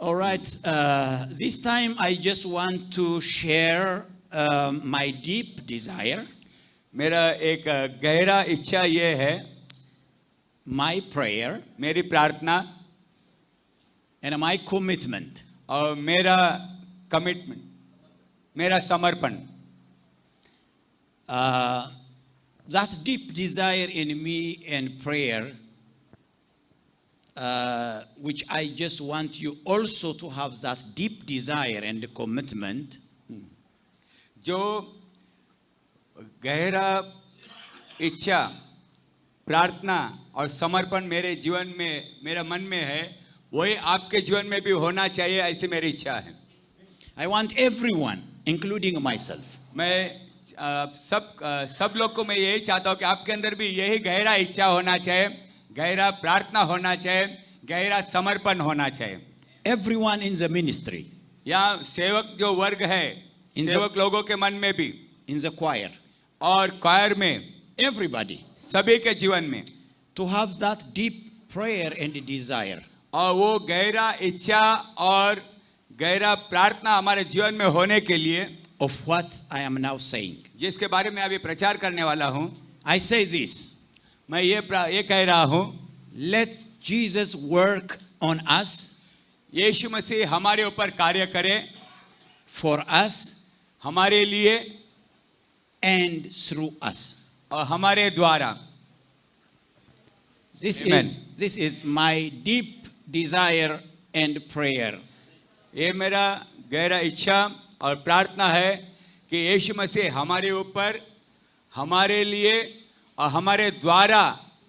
All right, this time I just want to share my deep desire, मेरा एक गहरा इच्छा ये है, my prayer, मेरी प्रार्थना and my commitment. और मेरा कमिटमेंट, मेरा समर्पण. That deep desire in me and prayer, which I just want you also to have that deep desire and commitment. जो गहरा इच्छा, प्रार्थना और समर्पण मेरे जीवन में, मेरा मन में है, वही आपके जीवन में भी होना चाहिए, ऐसी मेरी इच्छा है. I want everyone, including myself, मैं सब लोग को मैं यही चाहता हूँ कि आपके अंदर भी यही गहरा इच्छा होना चाहिए, गहरा प्रार्थना होना चाहिए, गहरा समर्पण होना चाहिए. everyone in the ministry, यहाँ सेवक जो वर्ग है, सेवक लोगों के मन में भी, in the choir, और क्वायर में, everybody, सभी के जीवन में, to have that deep prayer and desire. और वो गहरा इच्छा और गहरा प्रार्थना हमारे जीवन में होने के लिए, of what I am now saying. जिसके बारे में अभी प्रचार करने वाला हूँ. I say this, मैं ये कह रहा हूँ, let Jesus work on us, यीशु मसीह हमारे ऊपर कार्य करे, for us, हमारे लिए and through us. और हमारे द्वारा. Amen. This is my deep desire and prayer. ये मेरा गहरा इच्छा और प्रार्थना है कि यीशु मसीह हमारे ऊपर, हमारे लिए और हमारे द्वारा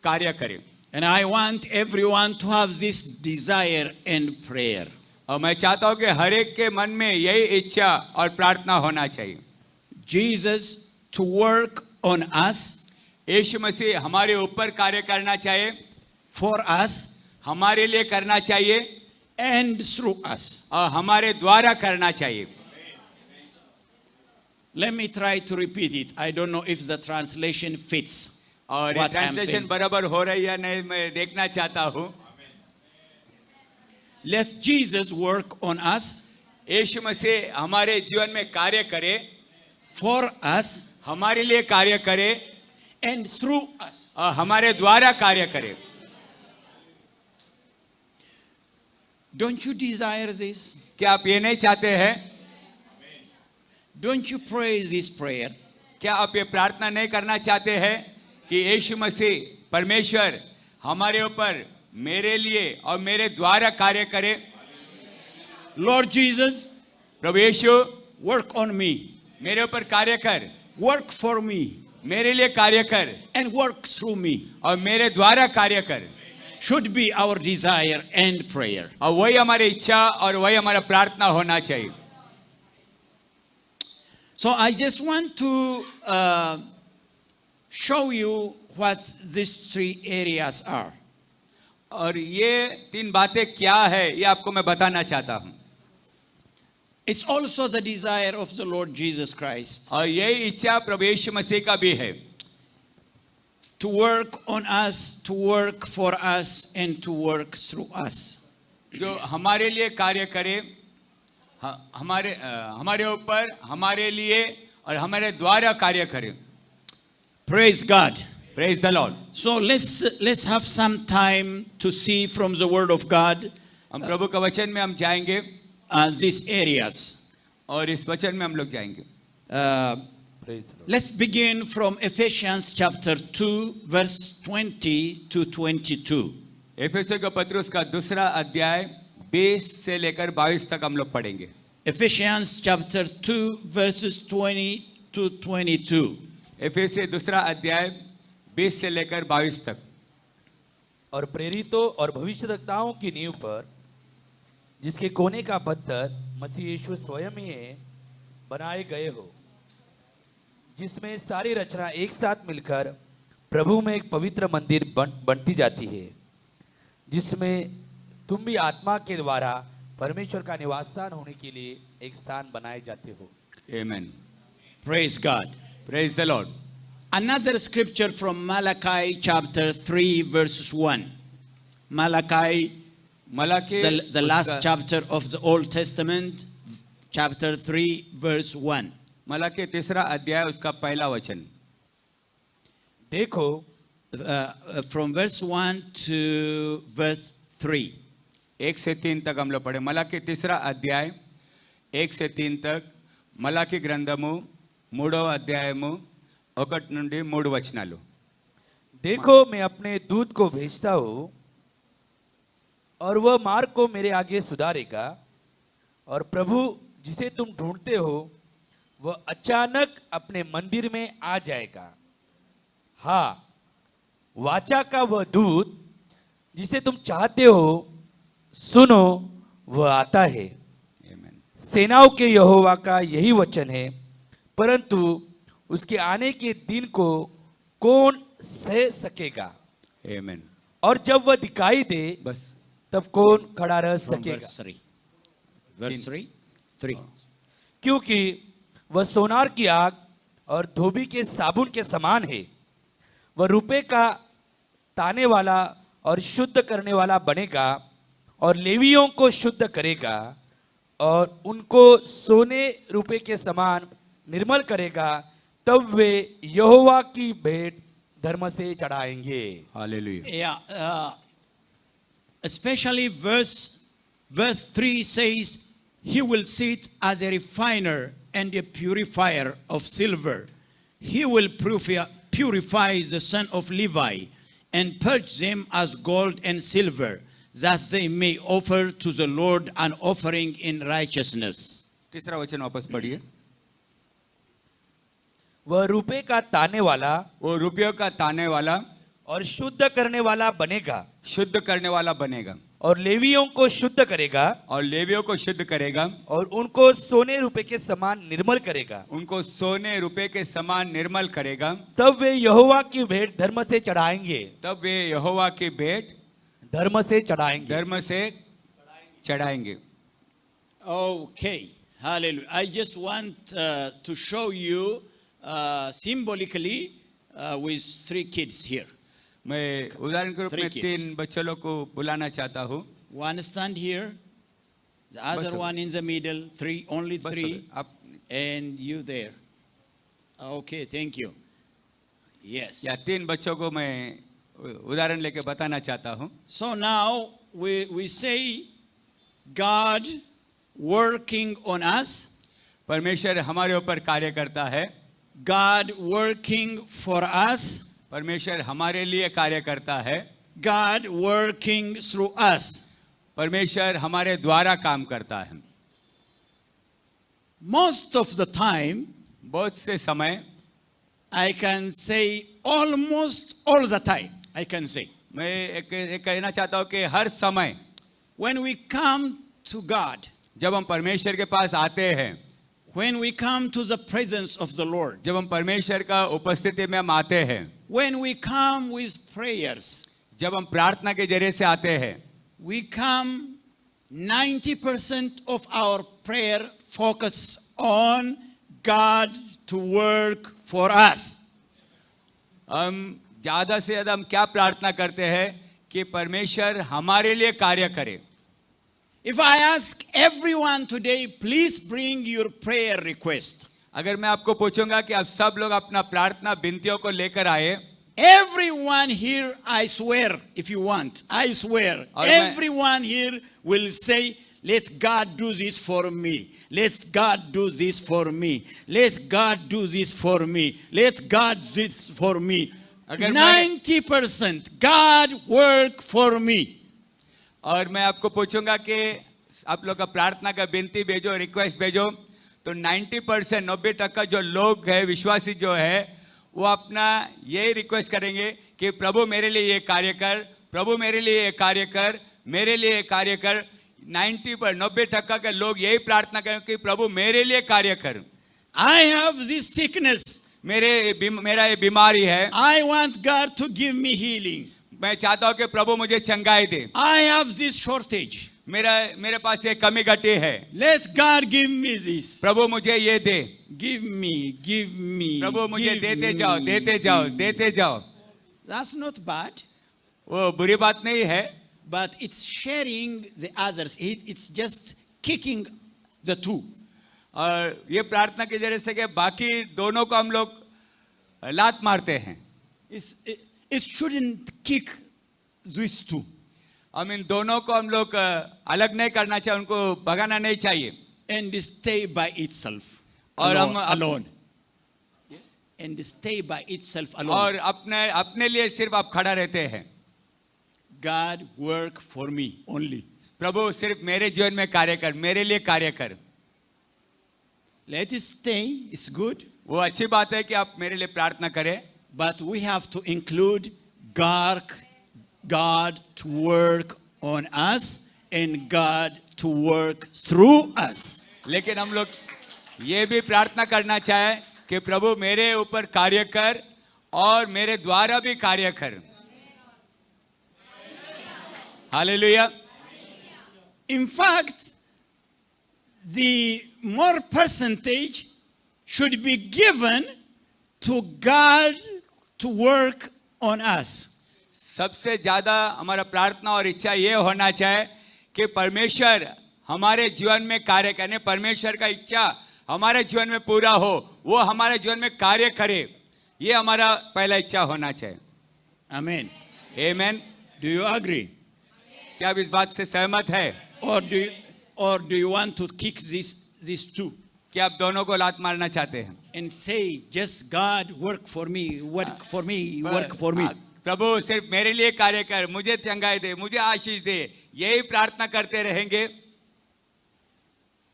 कार्य करे. And I want everyone to have this desire and prayer. और मैं चाहता हूँ कि हर एक के मन में यही इच्छा और प्रार्थना होना चाहिए. Jesus to work on us, यीशु मसीह हमारे ऊपर कार्य करना चाहिए, for us, हमारे लिए करना चाहिए, and through us. और हमारे द्वारा करना चाहिए. Let me try to repeat it. I don't know if the translation fits. और what I am translation saying. बराबर हो रही है नहीं, मैं देखना चाहता हूँ. Let Jesus work on us, यीशु मसीह हमारे जीवन में कार्य करे, for us, हमारे लिए कार्य करे, and through us. और हमारे द्वारा कार्य करे. Don't you desire this? क्या आप ये नहीं चाहते हैं? Don't you pray this prayer? क्या आप ये प्रार्थना नहीं करना चाहते हैं कि यीशु मसीह परमेश्वर हमारे ऊपर, मेरे लिए और मेरे द्वारा कार्य करे? Lord Jesus, Prabhu Yeshu, work on me, मेरे ऊपर कार्य कर, work for me, मेरे लिए कार्य कर, and work through me. और मेरे द्वारा कार्य कर. Should be our desire and prayer. और वही हमारी इच्छा और वही हमारा प्रार्थना होना चाहिए. So I just want to show you what these three areas are. और ये तीन बातें क्या है, ये आपको मैं बताना चाहता हूँ. It's also the desire of the Lord Jesus Christ और यही इच्छा प्रभु यीशु मसीह का भी है, to work on us, to work for us, and to work through us. जो हमारे लिए कार्य करे, हमारे ऊपर, हमारे लिए और हमारे द्वारा कार्य करे. Praise God. Praise the Lord. So let's have some time to see from the Word of God हम प्रभु का वचन में हम जाएंगे, these areas. और इस वचन में हम लोग जाएंगे. Let's begin from Ephesians chapter 2, verse 20 to 22. एफेसर का पत्रुस का दूसरा अध्याय 20 से लेकर 22 तक हम लोग पढ़ेंगे. Ephesians chapter 2, verses 20 to 22. एफेसर दूसरा अध्याय 20 से लेकर 22 तक. और प्रेरितों और भविष्यद्वक्ताओं की नींव पर, जिसके कोने का पत्थर मसीह यीशु स्वयं ही बनाए गए हो, जिसमें सारी रचना एक साथ मिलकर प्रभु में एक पवित्र मंदिर बनती जाती है, जिसमें तुम भी आत्मा के द्वारा परमेश्वर का निवास स्थान होने के लिए एक स्थान बनाए जाते हो. Amen. Praise God. Praise the Lord. Another scripture from Malachi chapter 3, verses 1. Malachi Malachi the last उसका- chapter of the Old Testament, chapter 3, verse 1. Malachi तीसरा अध्याय उसका पहला वचन। देखो From verse 1 to verse 3. 1 से 3 तक हम लोग पढ़े। मलाकी तीसरा अध्याय 1 से 3 तक మలాకి గ్రంథము 3వ అధ్యాయము 1 నుండి 3 వచనాలు। देखो मैं अपने दूत को भेजता हूँ और वह मार्ग को मेरे आगे सुधारेगा, और प्रभु जिसे तुम ढूंढते हो वह अचानक अपने मंदिर में आ जाएगा। हाँ, वाचा का वह दूत जिसे तुम चाहते हो, सुनो वह आता है। आमीन। सेनाओं के यहोवा का यही वचन है, परंतु उसके आने के दिन को कौन सह सकेगा? आमीन। और जब वह दिखाई दे बस तब कौन खड़ा रह From सकेगा? verse 3. Verse 3. क्योंकि वह सोनार की आग और धोबी के साबुन के समान है। वह रुपए का ताने वाला और शुद्ध करने वाला बनेगा, और लेवियों को शुद्ध करेगा, और उनको सोने रुपए के समान निर्मल करेगा। तब वे यहोवा की भेंट धर्म से चढ़ाएंगे। Hallelujah. Yeah, especially verse 3 says, he will sit as a refiner and a purifier of silver. He will purify the son of Levi and purge them as gold and silver, that they may offer to the Lord an offering in righteousness. तीसरा वचन वापस पढ़िए। वह रुपए का ताने वाला वो रुपयों का ताने वाला और शुद्ध करने वाला बनेगा, शुद्ध करने वाला बनेगा, और लेवियों को शुद्ध करेगा, और लेवियों को शुद्ध करेगा, और उनको सोने रुपए के समान निर्मल करेगा। उनको सोने रुपए के समान निर्मल करेगा। तब वे यहोवा की भेंट धर्म से चढ़ाएंगे। तब वे यहोवा की भेंट धर्म से चढ़ाएंगे। धर्म से चढ़ाएंगे। Okay, hallelujah. I just want to show you symbolically with 3 kids here. मैं उदाहरण के रूप में 3 बच्चों लोग को बुलाना चाहता हूँ। One stand here, the other Bas- one in the middle, only बस 3, आप and you there. Okay, thank you. Yes. या 3 बच्चों को मैं उदाहरण लेके बताना चाहता हूँ। So now we say God working on us, परमेश्वर हमारे ऊपर कार्य करता है। God working for us, परमेश्वर हमारे लिए कार्य करता है। God working through us. परमेश्वर हमारे द्वारा काम करता है। Most of the time, बहुत से समय I can say almost all the time, I can say. मैं एक कहना चाहता हूँ कि हर समय When we come to God, जब हम परमेश्वर के पास आते हैं, when we come to the presence of the Lord, जब हम परमेश्वर का उपस्थिति में हम आते हैं, when we come with prayers, जब हम प्रार्थना के जरिए से आते हैं, we come 90% of our prayer focus on God to work for us. हम ज़्यादा से ज़्यादा हम क्या प्रार्थना करते हैं कि परमेश्वर हमारे लिए कार्य करे। If I ask everyone today, please bring your prayer request. अगर मैं आपको पूछूंगा कि आप सब लोग अपना प्रार्थना विनतियों को लेकर आए, Everyone here, I swear, if you want, I swear, और मैं- everyone here will say, let God do this for me. Let God do this for me. Let God do this for me. Let God do this for me. अगर 90% God work for me. और मैं आपको पूछूंगा कि आप लोग का प्रार्थना का विनती भेजो, रिक्वेस्ट भेजो, तो 90% 90% जो लोग है, विश्वासी जो है, वो अपना ये रिक्वेस्ट करेंगे कि प्रभु मेरे लिए ये कार्य कर, प्रभु मेरे लिए ये कार्य कर, मेरे लिए ये कार्य कर। 90% के लोग यही प्रार्थना करें कि प्रभु मेरे लिए कार्य कर। I have this sickness. मेरा ये बीमारी है, I want God to give me healing. मैं चाहता हूँ कि प्रभु मुझे चंगाई दे। I have this shortage. मेरे पास ये कमी घटी है, Let God give me this. प्रभु मुझे ये दे। Give me, give me. प्रभु मुझे give देते me, जाओ, देते जाओ, give me. देते जाओ। That's not bad. वो बुरी बात नहीं है, but it's sharing the others. It's just kicking the two. और ये प्रार्थना के जरिए से कि बाकी दोनों को हम लोग लात मारते हैं। It shouldn't kick these two. हम इन दोनों को हम लोग अलग नहीं करना चाहिए, उनको भगाना नहीं चाहिए। And stay by itself. और alone, हम alone. And stay by itself alone. और अपने लिए सिर्फ आप खड़ा रहते हैं। God work for me only. प्रभु सिर्फ मेरे जीवन में कार्य कर, मेरे लिए कार्य कर। Let it stay. It's good. वो अच्छी बात है कि आप मेरे लिए प्रार्थना करें, But we have to include God to work on us and God to work through us. लेकिन हम लोग ये भी प्रार्थना करना चाहें कि प्रभु मेरे ऊपर कार्य कर और मेरे द्वारा भी कार्य कर। Hallelujah. In fact, the more percentage should be given to God to work on us. सबसे ज्यादा हमारा प्रार्थना और इच्छा ये होना चाहिए कि परमेश्वर हमारे जीवन में कार्य करने, परमेश्वर का इच्छा हमारे जीवन में पूरा हो, वो हमारे जीवन में कार्य करे, ये हमारा पहला इच्छा होना चाहिए। Amen. आमीन। Do you agree? क्या आप इस बात से सहमत है? Or do you want to kick these two क्या आप दोनों को लात मारना चाहते हैं? and say, just God work for me, work for me, work for me? प्रभु सिर्फ मेरे लिए कार्य कर, मुझे चंगाई दे, मुझे आशीष दे, यही प्रार्थना करते रहेंगे।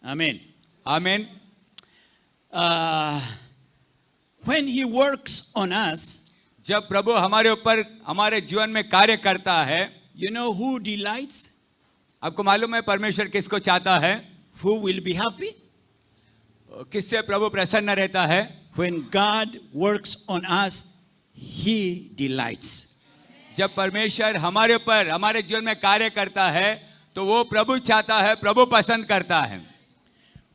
Amen. आमीन। When He works on us, जब प्रभु हमारे ऊपर हमारे जीवन में कार्य करता है, you know who delights? आपको मालूम है परमेश्वर किसको चाहता है? Who will be happy? किससे प्रभु प्रसन्न रहता है? When God works on us, He delights. जब परमेश्वर हमारे ऊपर हमारे जीवन में कार्य करता है तो वो प्रभु चाहता है, प्रभु पसंद करता है।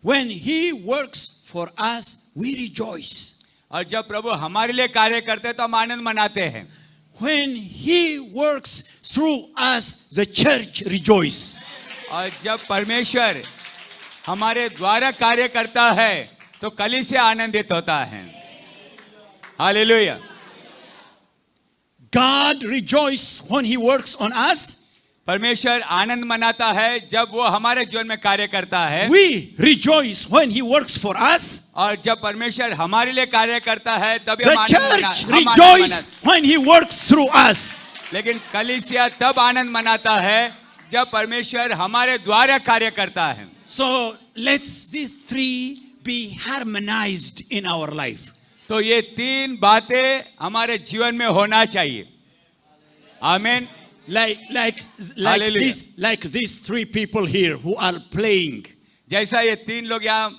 When He works for us, we rejoice. और जब प्रभु हमारे लिए कार्य करते हैं तो हम आनंद मनाते हैं। When He works through us, the church rejoice. और जब परमेश्वर हमारे द्वारा कार्य करता है तो कलीसिया आनंदित होता है। Hallelujah. God rejoices when He works on us. परमेश्वर आनंद मनाता है जब वो हमारे जीवन में कार्य करता है। We rejoice when He works for us. और जब परमेश्वर हमारे लिए कार्य करता है तभी The church rejoices when He works through us. लेकिन कलीसिया तब आनंद मनाता है जब परमेश्वर हमारे द्वारा कार्य करता है। So let's these three be harmonized in our life. तो ये तीन बातें हमारे जीवन में होना चाहिए। आमीन। Like these three people here who are playing. जैसा ये तीन लोग यहाँ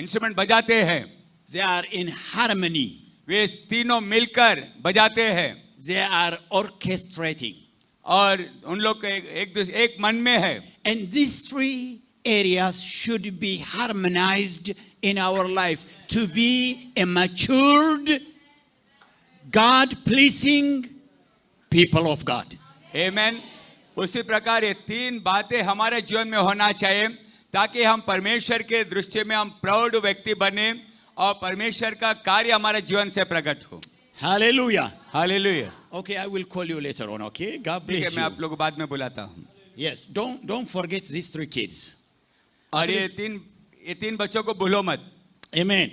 इंस्ट्रूमेंट बजाते हैं, They are in harmony. वे तीनों मिलकर बजाते हैं They are orchestrating. और उन लोग के एक मन में है। And these three areas should be harmonized in our life to be a matured, God-pleasing people of God. आमीन। उसी प्रकार ये तीन बातें हमारे जीवन में होना चाहिए ताकि हम परमेश्वर के दृष्टि में हम प्रौढ़ व्यक्ति बने और परमेश्वर का कार्य हमारे जीवन से प्रकट हो। Hallelujah. Hallelujah. Okay, I will call you later on, okay? God ठीक है, bless मैं you. आप लोगों को बाद में बुलाता हूँ। Yes, don't forget these three kids. और ये तीन बच्चों को भूलो मत। Amen.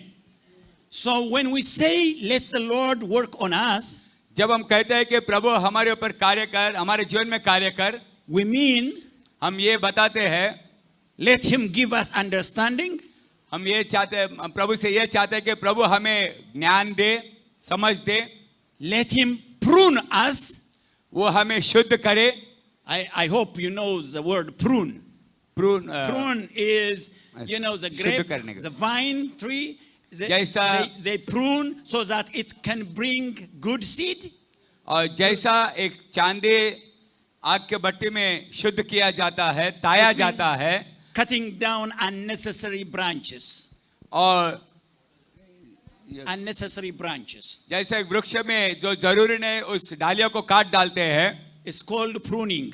So when we say, let the Lord work on us, जब हम कहते हैं कि प्रभु हमारे ऊपर कार्य कर, हमारे जीवन में कार्य कर, we mean, हम ये बताते हैं, let Him give us understanding, हम ये चाहते हैं, प्रभु से ये चाहते हैं कि प्रभु हमें ज्ञान दे, समझ दे, let Him prune us. वो हमें शुद्ध करे। I hope you know the word prune. Prune is, you know, the शुद्ध grape, करने का। the vine tree. They prune so that it can bring good seed. और जैसा एक चांदी आग के भट्टी में शुद्ध किया जाता है, ताया जाता है, Cutting down unnecessary branches. और Unnecessary branches. जैसे एक वृक्ष में जो जरूरी नहीं उस डालियों को काट डालते हैं, It's called pruning.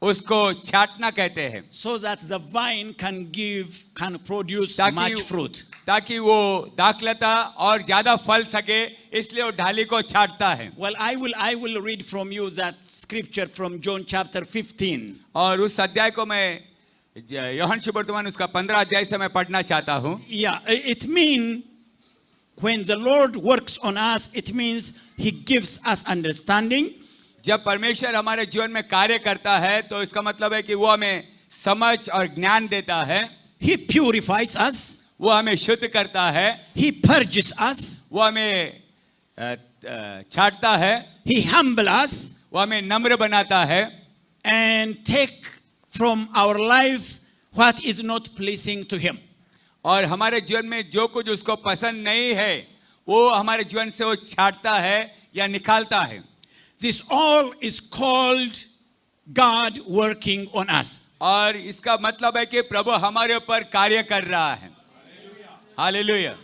उसको छाटना कहते हैं, so that the vine can produce much fruit. ताकि वो दाखलता और ज्यादा फल सके, इसलिए वो डाली को छाटता है। Well, I will read from you that scripture from John chapter 15. और उस अध्याय को मैं यूहन्ना सुवर्तमान उसका 15 अध्याय से मैं पढ़ना चाहता हूँ। Yeah, it means when the Lord works on us, it means He gives us understanding. जब परमेश्वर हमारे जीवन में कार्य करता है तो इसका मतलब है कि वो हमें समझ और ज्ञान देता है, He purifies us. वो हमें शुद्ध करता है, He purges us. वो हमें छाटता है, He humbles us वो हमें नम्र बनाता है and take from our life what is not pleasing to Him. और हमारे जीवन में जो कुछ उसको पसंद नहीं है वो हमारे जीवन से वो छाटता है या निकालता है। This all is called God working on us. और इसका मतलब है कि प्रभु हमारे ऊपर कार्य कर रहा है। Hallelujah.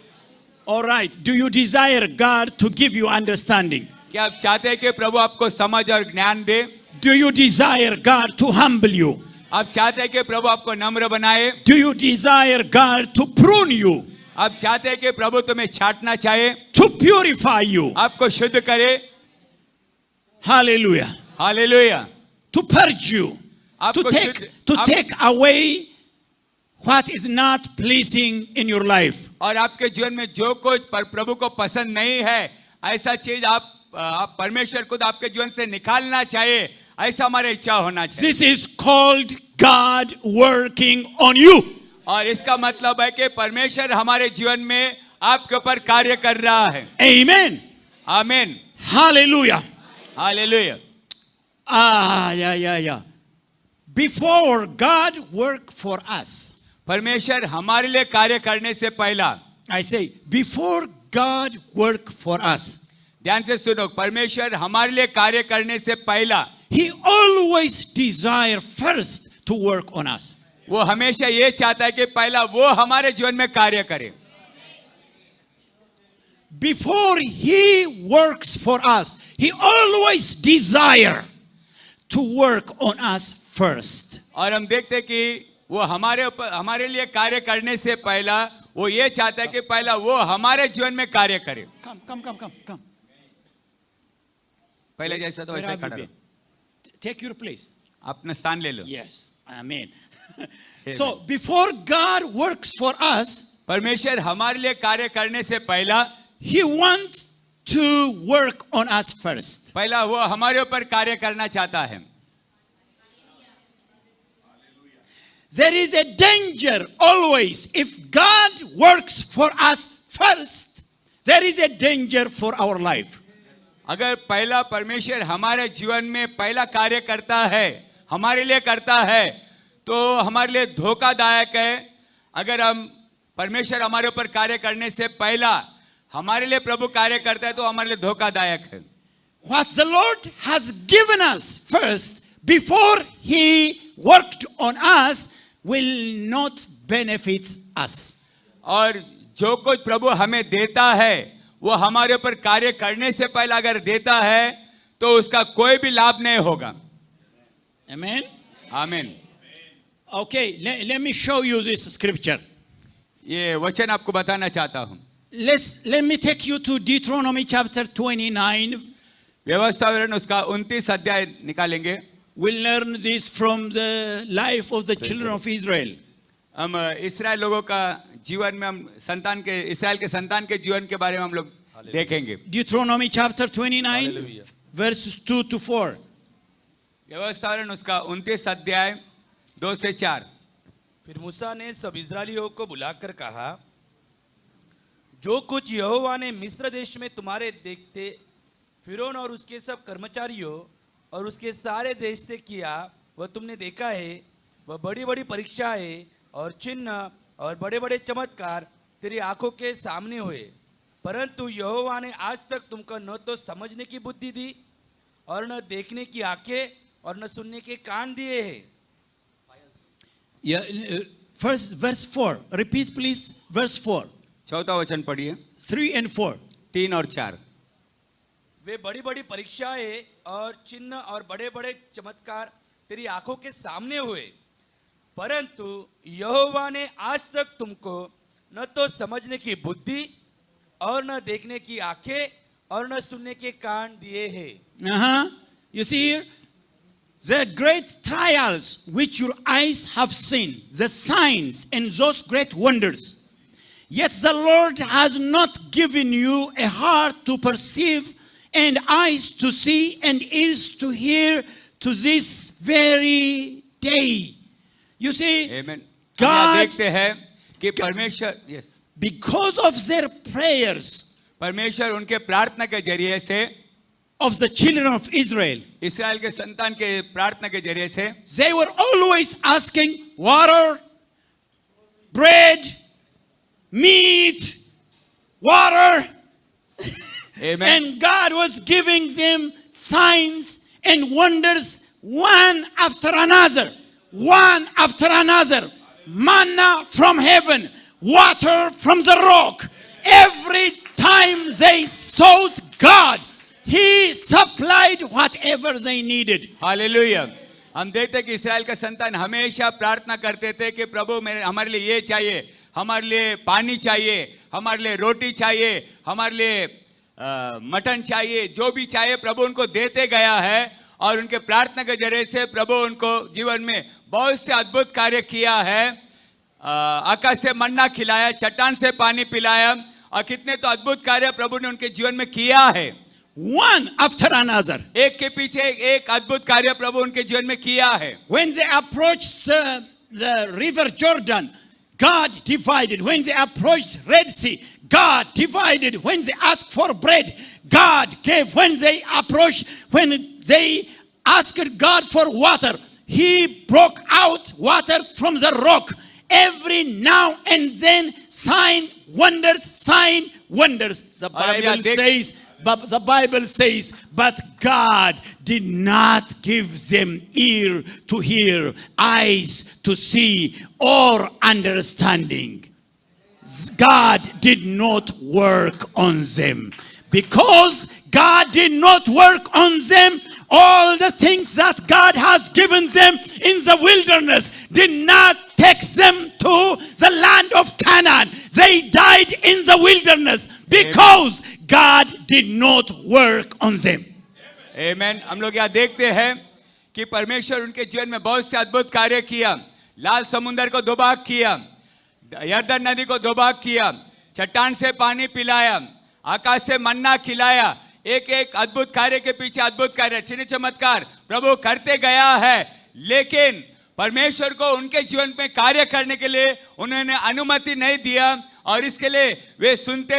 All right. Do you desire God to give you understanding? क्या आप चाहते हैं कि प्रभु आपको समझ और ज्ञान दे? Do you desire God to humble you? आप चाहते हैं कि प्रभु आपको नम्र बनाए? Do you desire God to prune you? आप चाहते हैं कि प्रभु तुम्हें छाटना चाहे, To purify you? आपको शुद्ध करे? Hallelujah. Hallelujah. To purge you? To आपको शुद्ध take away what is not pleasing in your life. और आपके जीवन में जो कुछ प्रभु को पसंद नहीं है ऐसा चीज आप परमेश्वर खुद आपके जीवन से निकालना चाहिए, ऐसा हमारी इच्छा होना चाहिए। This is called God working on you. और इसका मतलब है कि परमेश्वर हमारे जीवन में आपके ऊपर कार्य कर रहा है। Amen. आमीन। Hallelujah. Hallelujah. Yeah. Before God work for us. परमेश्वर हमारे लिए कार्य करने से पहला, I say, before God work for us, ध्यान से सुनो, परमेश्वर हमारे लिए कार्य करने से पहला He always desire first to work on us. वो हमेशा ये चाहता है कि पहला वो हमारे जीवन में कार्य करे। Before He works for us, He always desire to work on us first. और हम देखते हैं कि वो हमारे लिए कार्य करने से पहला वो ये चाहता है कि पहला वो हमारे जीवन में कार्य करे। Come. पहले जैसा तो Where वैसा ही have you खड़ा been? रहो, Take your place. अपना स्थान ले लो। Yes. Amen. So before God works for us, परमेश्वर हमारे लिए कार्य करने से पहला He wants to work on us first. पहला वो हमारे ऊपर कार्य करना चाहता है। There is a danger always. If God works for us first, there is a danger for our life. अगर पहला परमेश्वर हमारे जीवन में पहला कार्य करता है, हमारे लिए करता है, तो हमारे लिए धोखादायक है। अगर हम परमेश्वर हमारे ऊपर कार्य करने से पहला हमारे लिए प्रभु कार्य करता है तो हमारे लिए धोखादायक है। What the Lord has given us first before He worked on us will not benefit us. और जो कुछ प्रभु हमें देता है वो हमारे ऊपर कार्य करने से पहले अगर देता है तो उसका कोई भी लाभ नहीं होगा। Amen. आमीन। Okay, let me show you this scripture. ये वचन आपको बताना चाहता हूँ। Let me take you to Deuteronomy chapter 29. व्यवस्थावरण उसका 29 अध्याय निकालेंगे। We'll learn this from the life of the children of Israel. हम इस्राएल लोगों का जीवन में हम इस्राएल के संतान के जीवन के बारे में हम लोग देखेंगे। Deuteronomy chapter 29, verses 2 to 4. व्यवस्थावरण उसका 29 अध्याय 2 से 4। फिर मूसा ने सब इस्राएलियों को बुलाकर कहा, जो कुछ यहोवा ने मिस्र देश में तुम्हारे देखते फिरौन और उसके सब कर्मचारियों और उसके सारे देश से किया वह तुमने देखा है। वह बड़ी बड़ी परीक्षाएं और चिन्ह और बड़े बड़े चमत्कार तेरी आंखों के सामने हुए, परंतु यहोवा ने आज तक तुमको न तो समझने की बुद्धि दी और न देखने की आंखें और न सुनने के कान दिए हैं। Yeah, first verse 4. Repeat please. Verse 4. चौथा वचन पढ़िए। 3 and 4. 3 और 4। वे बड़ी बड़ी परीक्षाएं और चिन्ह और बड़े बड़े चमत्कार तेरी आंखों के सामने हुए, परंतु यहोवा ने आज तक तुमको न तो समझने की बुद्धि और न देखने की आंखें और न सुनने के कान दिए हैं। You see here, the great trials which your eyes have seen, the signs and those great wonders. Yet the Lord has not given you a heart to perceive and eyes to see and ears to hear to this very day. You see, Amen. God, हम देखते हैं कि परमेश्वर, yes, because of their prayers परमेश्वर उनके प्रार्थना के जरिए से, of the children of Israel, इस्राएल के संतान के प्रार्थना के जरिए से, they were always asking water, bread, meat, water. Amen. And God was giving them signs and wonders one after another. One after another. Manna from heaven. Water from the rock. Every time they sought God, He supplied whatever they needed. Hallelujah. हम देखते हैं कि इस्राएल का संतान हमेशा प्रार्थना करते थे कि प्रभु हमारे लिए ये चाहिए, हमारे लिए पानी चाहिए, हमारे लिए रोटी चाहिए, हमारे लिए मटन चाहिए, जो भी चाहिए प्रभु उनको देते गया है। और उनके प्रार्थना के जरिए से प्रभु उनको जीवन में बहुत से अद्भुत कार्य किया है। आकाश से मन्ना खिलाया, चट्टान से पानी पिलाया, और कितने तो अद्भुत कार्य प्रभु ने उनके जीवन में किया है। One after another. एक के पीछे एक अद्भुत कार्य प्रभु उनके जीवन में किया है। When they approached the river Jordan, God divided. When they approached Red Sea, God divided. When they asked for bread, God gave. When they asked God for water, He broke out water from the rock. Every now and then, sign, wonders. The Bible says, but God did not give them ear to hear, eyes to see, or understanding. God did not work on them. Because God did not work on them, all the things that God has given them in the wilderness did not take them to the land of Canaan. They died in the wilderness because God did not work on them. Amen. हम लोग यहाँ देखते हैं कि परमेश्वर उनके जीवन में बहुत से अद्भुत कार्य किया। लाल समुंदर को दो भाग किया, यरदन नदी को दो भाग किया, चट्टान से पानी पिलाया, आकाश से मन्ना खिलाया। एक एक अद्भुत कार्य के पीछे अद्भुत कार्य, चिन्ह चमत्कार प्रभु करते गया है। लेकिन परमेश्वर को उनके जीवन में कार्य करने के लिए उन्होंने अनुमति नहीं दिया, और इसके लिए वे सुनते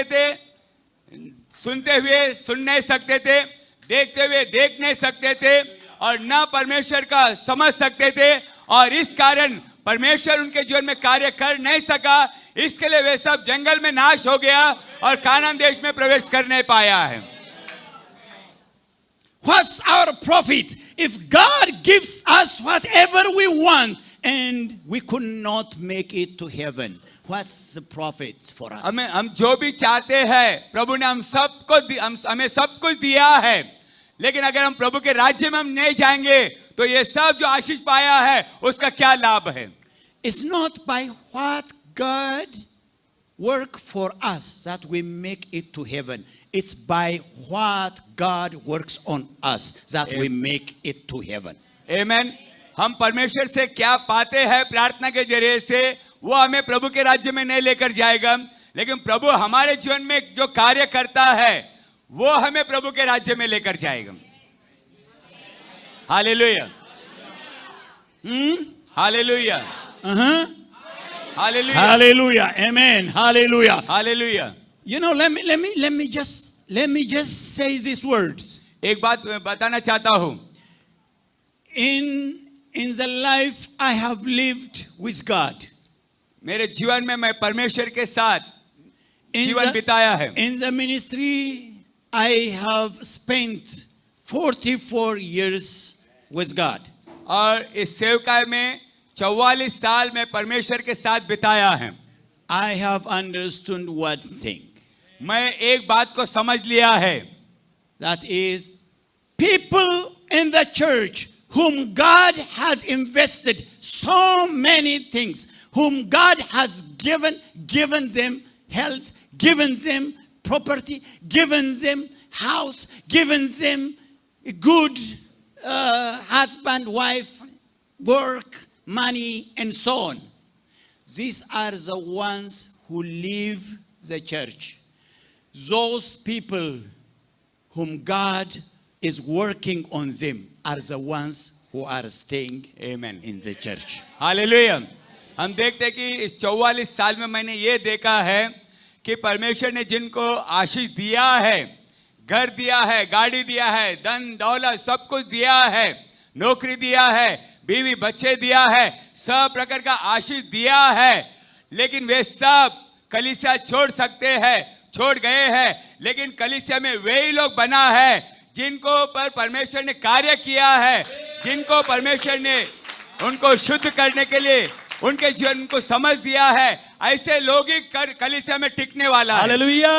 हुए सुन नहीं सकते थे, देखते हुए देख नहीं सकते थे, और ना परमेश्वर का समझ सकते थे, और इस कारण परमेश्वर उनके जीवन में कार्य कर नहीं सका। इसके लिए वे सब जंगल में नाश हो गया और कानान देश में प्रवेश कर नहीं पाया है। What's our profit if God gives us whatever we want and we could not make it to heaven? What's the profit for us? हम जो भी चाहते हैं प्रभु ने हमें सब कुछ दिया है, लेकिन अगर हम प्रभु के राज्य में हम नहीं जाएंगे तो ये सब जो आशीष पाया है उसका क्या लाभ है? It's not by what God work for us that we make it to heaven. It's by what God works on us that we make it to heaven. Amen. हम परमेश्वर से क्या पाते हैं प्रार्थना के जरिए से, वो हमें प्रभु के राज्य में नहीं लेकर जाएगा, लेकिन प्रभु हमारे जीवन में जो कार्य करता है वो हमें प्रभु के राज्य में लेकर जाएगा। Hallelujah, hallelujah, hallelujah, Hallelujah. Amen. Hallelujah. Hallelujah. You know, let me just say these words. एक बात बताना चाहता हूँ। In the life I have lived with God. मेरे जीवन में मैं परमेश्वर के साथ जीवन बिताया है। In the ministry I have spent 44 years with God. और इस सेवकाई में 44 साल में परमेश्वर के साथ बिताया है। I have understood one thing. मैं एक बात को समझ लिया है। That is, people in the church whom God has invested so many things, whom God has given them health, given them property, given them house, given them a good husband, wife, work, money, and so on. These are the ones who leave the church. Those people whom God is working on them are the ones who are staying Amen. in the church. Hallelujah. हम देखते हैं कि इस 44 साल में मैंने ये देखा है कि परमेश्वर ने जिनको आशीष दिया है, घर दिया है, गाड़ी दिया है, धन दौलत सब कुछ दिया है, नौकरी दिया है, बीवी बच्चे दिया है, सब प्रकार का आशीष दिया है, लेकिन वे सब कलीसिया छोड़ सकते हैं, छोड़ गए हैं, लेकिन कलीसिया में वही लोग बना है जिनको पर परमेश्वर ने कार्य किया है, जिनको परमेश्वर ने उनको शुद्ध करने के लिए उनके जीवन को समझ दिया है, ऐसे लोग ही कलीसिया में टिकने वाला है। Hallelujah,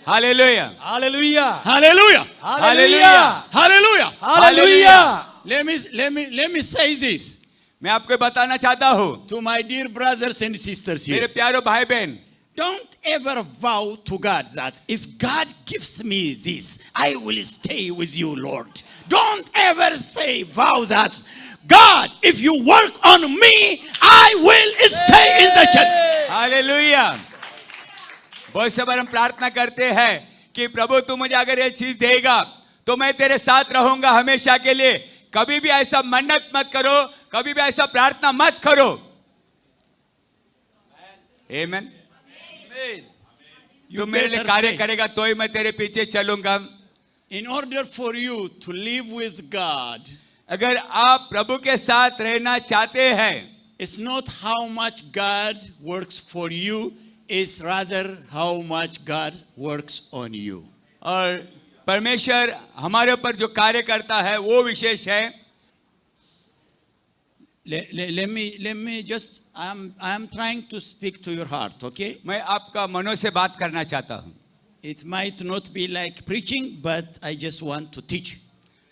hallelujah, hallelujah, Hallelujah! Hallelujah, Hallelujah! Hallelujah. Let me say this मैं आपको बताना चाहता हूँ to my dear brothers and sisters मेरे here. प्यारो भाई बहन, Don't ever vow to God that if God gives me this, I will stay with you, Lord. Don't ever say, vow that, God, if you work on me, I will stay in the church. Hallelujah. बहुत से बार हम प्रार्थना करते हैं कि प्रभु तू मुझे अगर ये चीज देगा तो मैं तेरे साथ रहूंगा हमेशा के लिए। कभी भी ऐसा मन्नत मत करो, कभी भी ऐसा प्रार्थना मत करो। आमीन। तू मेरे लिए कार्य करेगा तो ही मैं तेरे पीछे चलूंगा। In order for you to live with God, अगर आप प्रभु के साथ रहना चाहते हैं, it's not how much God works for you, it's rather how much God works on you. और परमेश्वर हमारे ऊपर जो कार्य करता है वो विशेष है। Let me just, I'm trying to speak to your heart, okay? मैं आपका मनों से बात करना चाहता हूँ। It might not be like preaching, but I just want to teach.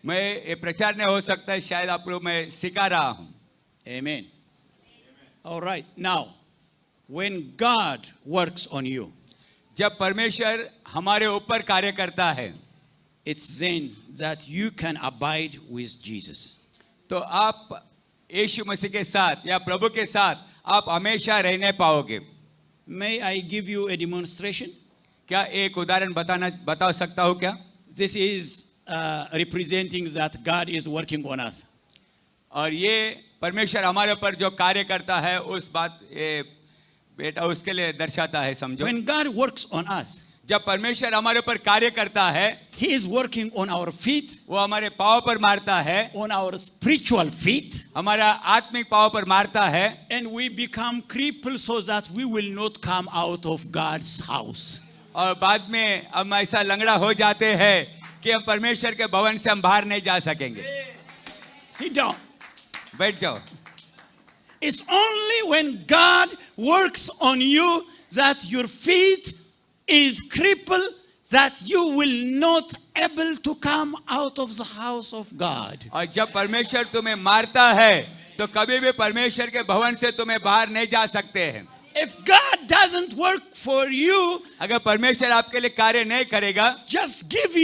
मैं ये प्रचार नहीं हो सकता है, शायद आप लोग मैं सिखा रहा हूँ। Amen. All right. Now, when God works on you, जब परमेश्वर हमारे ऊपर कार्य करता है, it's then that you can abide with Jesus. तो आप यीशु मसीह के साथ या प्रभु के साथ आप हमेशा रहने पाओगे। May I give you a demonstration? क्या एक उदाहरण बता सकता हूँ क्या? This is representing that God is working on us. और ये परमेश्वर हमारे ऊपर जो कार्य करता है उस बात ये बेटा उसके लिए दर्शाता है, समझो। When God works on us, जब परमेश्वर हमारे ऊपर कार्य करता है, He is working on our feet, वो हमारे पाँव पर मारता है, on our spiritual feet, हमारा आत्मिक पाँव पर मारता है, and we become crippled so that we will not come out of God's house. और बाद में हम ऐसा लंगड़ा हो जाते हैं कि हम परमेश्वर के भवन से हम बाहर नहीं जा सकेंगे। Sit down. बैठ जाओ। It's only when God works on you that your feet is crippled, that you will not able to come out of the house of God. और जब परमेश्वर तुम्हें मारता है तो कभी भी परमेश्वर के भवन से तुम्हें बाहर नहीं जा सकते हैं। If God doesn't work for you, अगर परमेश्वर आपके लिए कार्य नहीं करेगा, just give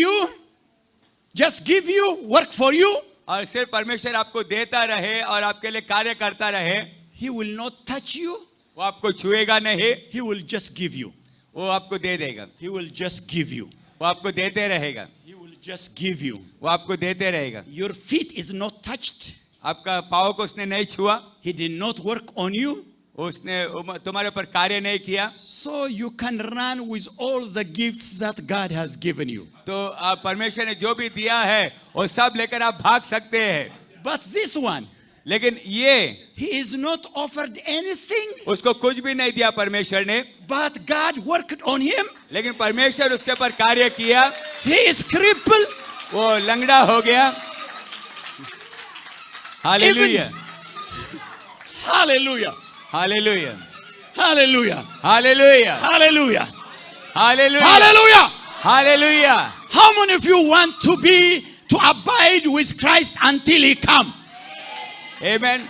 you work for you, और सिर्फ परमेश्वर आपको देता रहे और आपके लिए कार्य करता रहे, He will not touch you, वो आपको छुएगा नहीं, He will just give you. वो आपको दे देगा, He will just give you. वो आपको देते रहेगा, He will just give you. वो आपको देते रहेगा। Your feet is not touched. आपका पाँव को उसने नहीं छुआ, He did not work on you. उसने तुम्हारे ऊपर कार्य नहीं किया, So you can run with all the gifts that God has given you. तो आप परमेश्वर ने जो भी दिया है वो सब लेकर आप भाग सकते हैं। But this one, लेकिन ये he is not offered anything, उसको कुछ भी नहीं दिया परमेश्वर ने, but God worked on him. लेकिन परमेश्वर उसके ऊपर कार्य किया, He is crippled. वो लंगड़ा हो गया। Hallelujah, Hallelujah. Hallelujah, Hallelujah. Hallelujah, Hallelujah. Hallelujah, Hallelujah. Hallelujah. How many of you want to be to abide with Christ until he come. आमेन।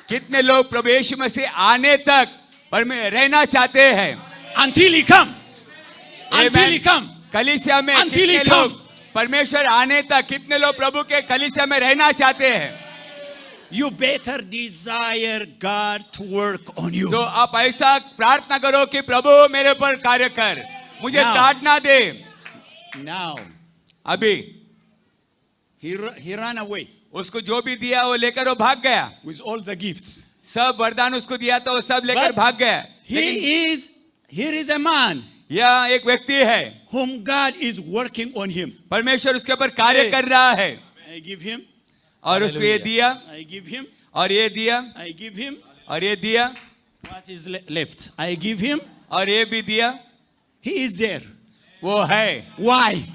कितने लोग प्रभु यीशु मसीह आने तक रहना चाहते हैं? Until he come. Until amen. he come. कलीसिया में Until he कितने come. लोग परमेश्वर आने तक कितने लोग प्रभु के कलीसिया में रहना चाहते हैं? You better desire God to work on you. तो आप ऐसा प्रार्थना करो कि प्रभु मेरे पर कार्य कर, मुझे Now. डांट ना दे। Now, अभी he ran away उसको जो भी दिया वो लेकर वो भाग गया, with all the gifts. सब वरदान उसको दिया तो वो सब लेकर But भाग गया। लेकिन Here is a man यह एक व्यक्ति है, whom God is working on him. परमेश्वर उसके ऊपर कार्य कर रहा है, I give him, और उसको ये दिया I give him, और ये दिया I give him. और ये दिया What is left? I give him. और ये भी दिया। He is there. वो है, Why?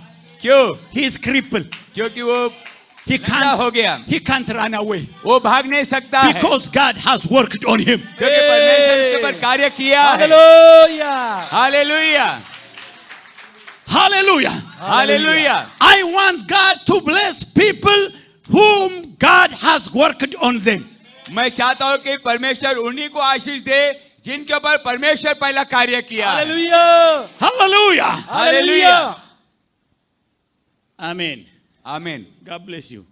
क्यों? He is crippled. क्योंकि वो He नंगा हो can't. गया, He can't run away वो भाग नहीं सकता है, because God has worked on him. क्योंकि परमेश्वर उसके ऊपर कार्य किया है। Hallelujah. Hallelujah, Hallelujah. Hallelujah. I want God to bless people whom God has worked on them. मैं चाहता हूँ कि परमेश्वर उन्हीं को आशीष दे जिनके ऊपर परमेश्वर पहला कार्य किया है। हालेलुया। Hallelujah. हालेलुया। Amen. आमीन। God bless you.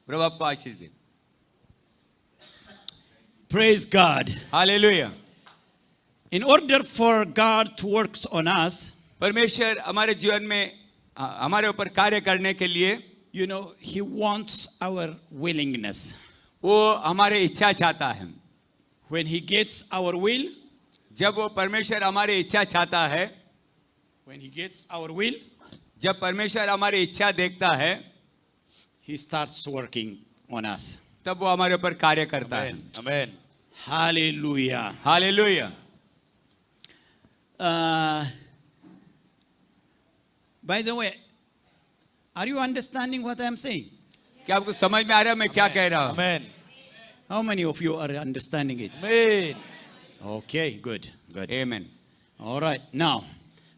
प्रभु आपको आशीष दे। Praise God. Hallelujah. In order for God to work on us, परमेश्वर हमारे जीवन में हमारे ऊपर कार्य करने के लिए, you know, He wants our willingness. वो हमारे इच्छा चाहता है। When He gets our will, जब वो परमेश्वर हमारी इच्छा चाहता है, when He gets our will, जब परमेश्वर हमारी इच्छा देखता है, He starts working on us. तब वो हमारे ऊपर कार्य करता है। आमेन। Hallelujah. Hallelujah. By the way, are you understanding what I am saying? क्या आपको समझ में आ रहा है मैं क्या कह रहा हूँ? आमेन। How many of you are understanding it? Amen. Okay, good, good. आमीन। All right, now,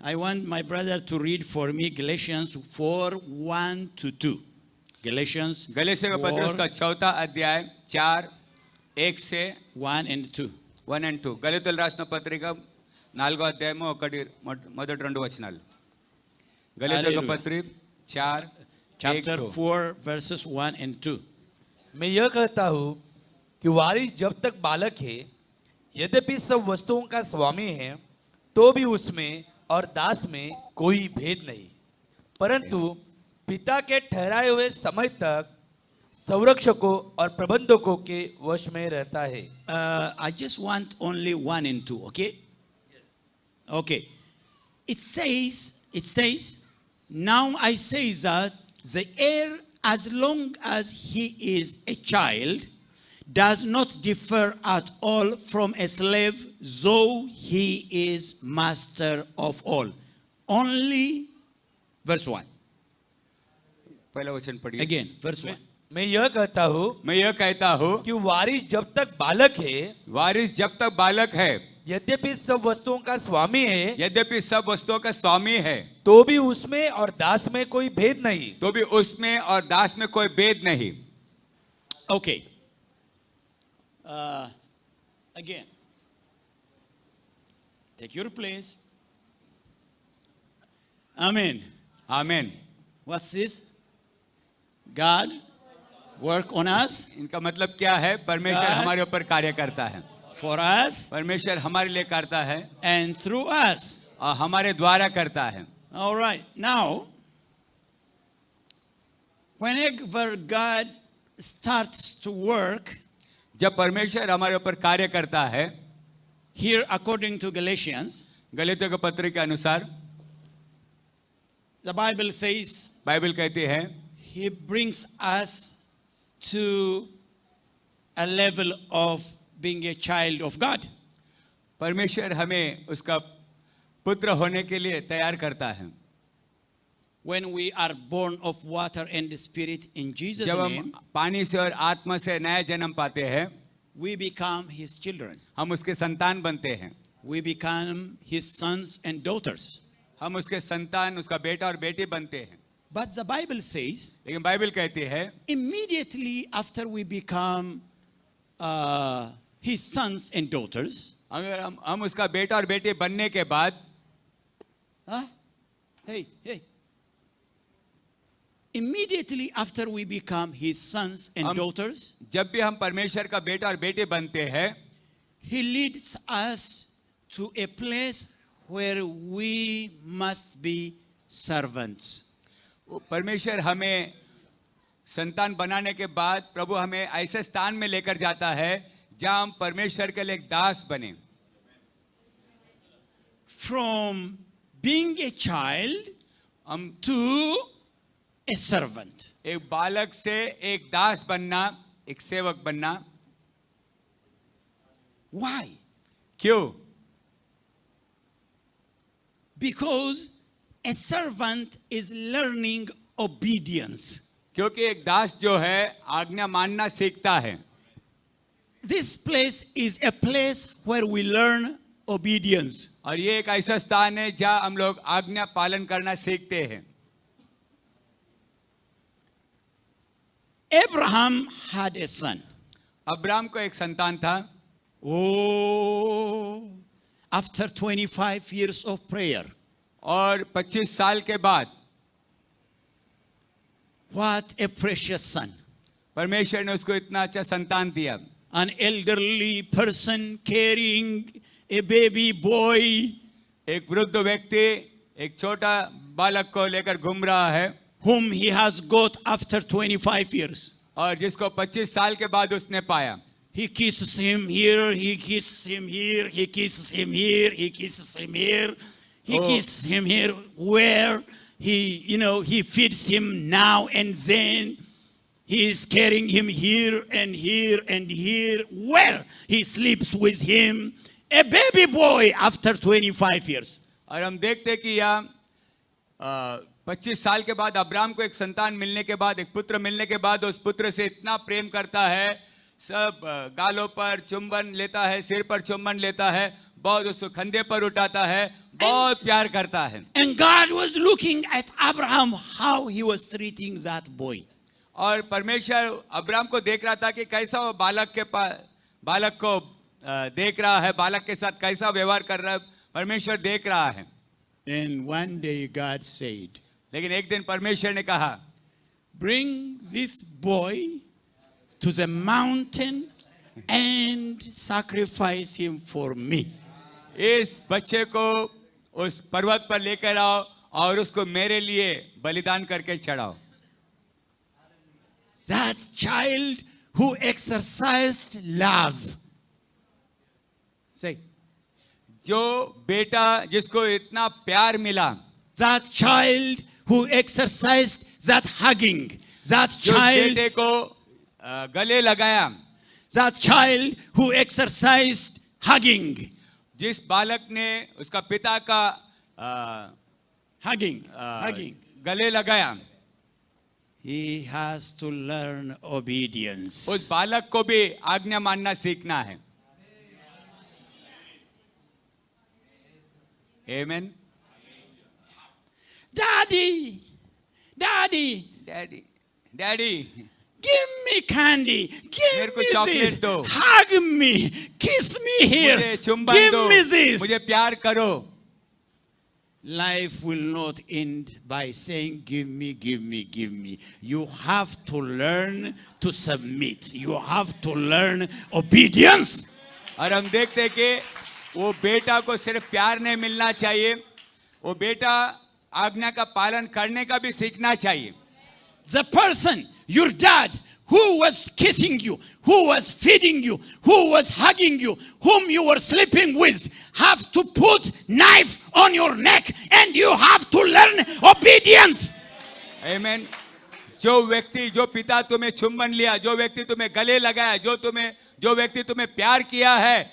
I want my brother to read for me Galatians 4:1-2. Galatians गलीसियों का पत्र उसका 4 अध्याय 4:1 से 1 and 2. 1 and 2 గలితులు రాసిన పత్రిక 4వ అధ్యాయము 1 మొదటి 2 వచనాలు గలితుల Hallelujah. పత్రిక 4 Chapter 4, verses 1 and 2. मैं यह कहता हूँ कि वारिस जब तक बालक है, यद्यपि सब वस्तुओं का स्वामी है, तो भी उसमें और दास में कोई भेद नहीं, परंतु पिता के ठहराए हुए समय तक संरक्षकों और प्रबंधकों के वश में रहता है। I just want only 1 and 2, okay? Yes. Okay. It says, now I say that the heir, as long as he is a child, does not differ at all from a slave, though he is master of all. Only, verse 1. पहला वचन पढ़िए। Again, verse 1. मैं यह कहता हूँ मैं यह कहता हूँ कि वारिस जब तक बालक है, वारिस जब तक बालक है, यद्यपि सब वस्तुओं का स्वामी है, यद्यपि सब वस्तुओं का स्वामी है, तो भी उसमें और दास में कोई भेद नहीं। तो भी उसमें और दास में कोई भेद नहीं। Okay. Again. Take your place. Amen. आमीन। What's this? God work on us, इनका मतलब क्या है? परमेश्वर God. हमारे ऊपर कार्य करता है, for us, परमेश्वर हमारे लिए करता है and through us. और हमारे द्वारा करता है। All right. Now, whenever God starts to work, जब परमेश्वर हमारे ऊपर कार्य करता है, here according to Galatians, गलीतियों के पत्र के अनुसार the Bible says बाइबल कहती है He brings us to a level of being a child of God. परमेश्वर हमें उसका पुत्र होने के लिए तैयार करता है। When we are born of water and spirit in Jesus' जब हम name, पानी से और आत्मा से नया जन्म पाते हैं, we become His children. हम उसके संतान बनते हैं, We become His sons and daughters. हम उसके संतान, उसका बेटा और बेटी बनते हैं। But the Bible says, लेकिन बाइबल कहती है immediately after we become his sons and daughters, अगर हम उसका बेटा और बेटी बनने के बाद, huh? Hey. Immediately after we become his sons and daughters, जब भी हम परमेश्वर का बेटा और बेटी बनते हैं, he leads us to a place where we must be servants. वो परमेश्वर हमें संतान बनाने के बाद प्रभु हमें ऐसे स्थान में लेकर जाता है जहां हम परमेश्वर के लिए एक दास बने. From being a child हम to a servant. एक बालक से एक दास बनना, एक सेवक बनना. Why? क्यों? Because a servant is learning obedience. क्योंकि एक दास जो है आज्ञा मानना सीखता है. This place is a place where we learn obedience. और ये एक ऐसा स्थान है जहां हम लोग आज्ञा पालन करना सीखते हैं. Abraham had a son. Abraham को एक संतान था. Oh, after 25 years of prayer, और 25 साल के बाद what a precious son. परमेश्वर ने उसको इतना अच्छा संतान दिया. An elderly person carrying a baby boy एक वृद्ध व्यक्ति एक छोटा बालक को लेकर घूम रहा है whom he has got after 25 years. और जिसको 25 साल के बाद उसने पाया. He kisses him here, he kisses him here, he kisses him here, he kisses him here, he Oh. kisses him here, where he feeds him now and then. He is carrying him here and here and here, where he sleeps with him. A baby boy after 25 years. और हम देखते कि यहाँ 25 साल के बाद Abraham को एक संतान मिलने के बाद, एक पुत्र मिलने के बाद उस पुत्र से इतना प्रेम करता है, सब गालों पर चुंबन लेता है, सिर पर चुंबन लेता है, बहुत उसको कंधे पर उठाता है, बहुत प्यार करता है. And God was looking at Abraham how he was treating that boy. और परमेश्वर अब्राहम को देख रहा था कि कैसा वो बालक को देख रहा है, बालक के साथ कैसा व्यवहार कर रहा है, परमेश्वर देख रहा है. And one day God said, लेकिन एक दिन परमेश्वर ने कहा, bring this boy to the mountain and sacrifice him for me. इस बच्चे को उस पर्वत पर लेकर आओ और उसको मेरे लिए बलिदान करके चढ़ाओ. That child who exercised love. Say, जो बेटा जिसको इतना प्यार मिला, that child who exercised that hugging. That जो child, बेटे को गले लगाया, that child who exercised hugging. जिस बालक ने उसका पिता का Hugging. गले लगाया, He has to learn obedience. उस बालक को भी आज्ञा मानना सीखना है. Amen. Daddy, Daddy, give me candy. Give मेरे को me chocolate this. दो. Hug me. Kiss me here. मुझे चुंबन Give दो, me this. मुझे प्यार करो. Life will not end by saying, give me, give me, give me. You have to learn to submit. You have to learn obedience. और हम देखते हैं कि वो बेटा को सिर्फ प्यार नहीं मिलना चाहिए, वो बेटा आज्ञा का पालन करने का भी सीखना चाहिए. The person, your dad, who was kissing you, who was feeding you, who was hugging you, whom you were sleeping with, have to put knife on your neck and you have to learn obedience. Amen. जो व्यक्ति, जो पिता तुम्हें चुम्बन लिया, जो व्यक्ति तुम्हें गले लगाया, जो व्यक्ति तुम्हें प्यार किया है,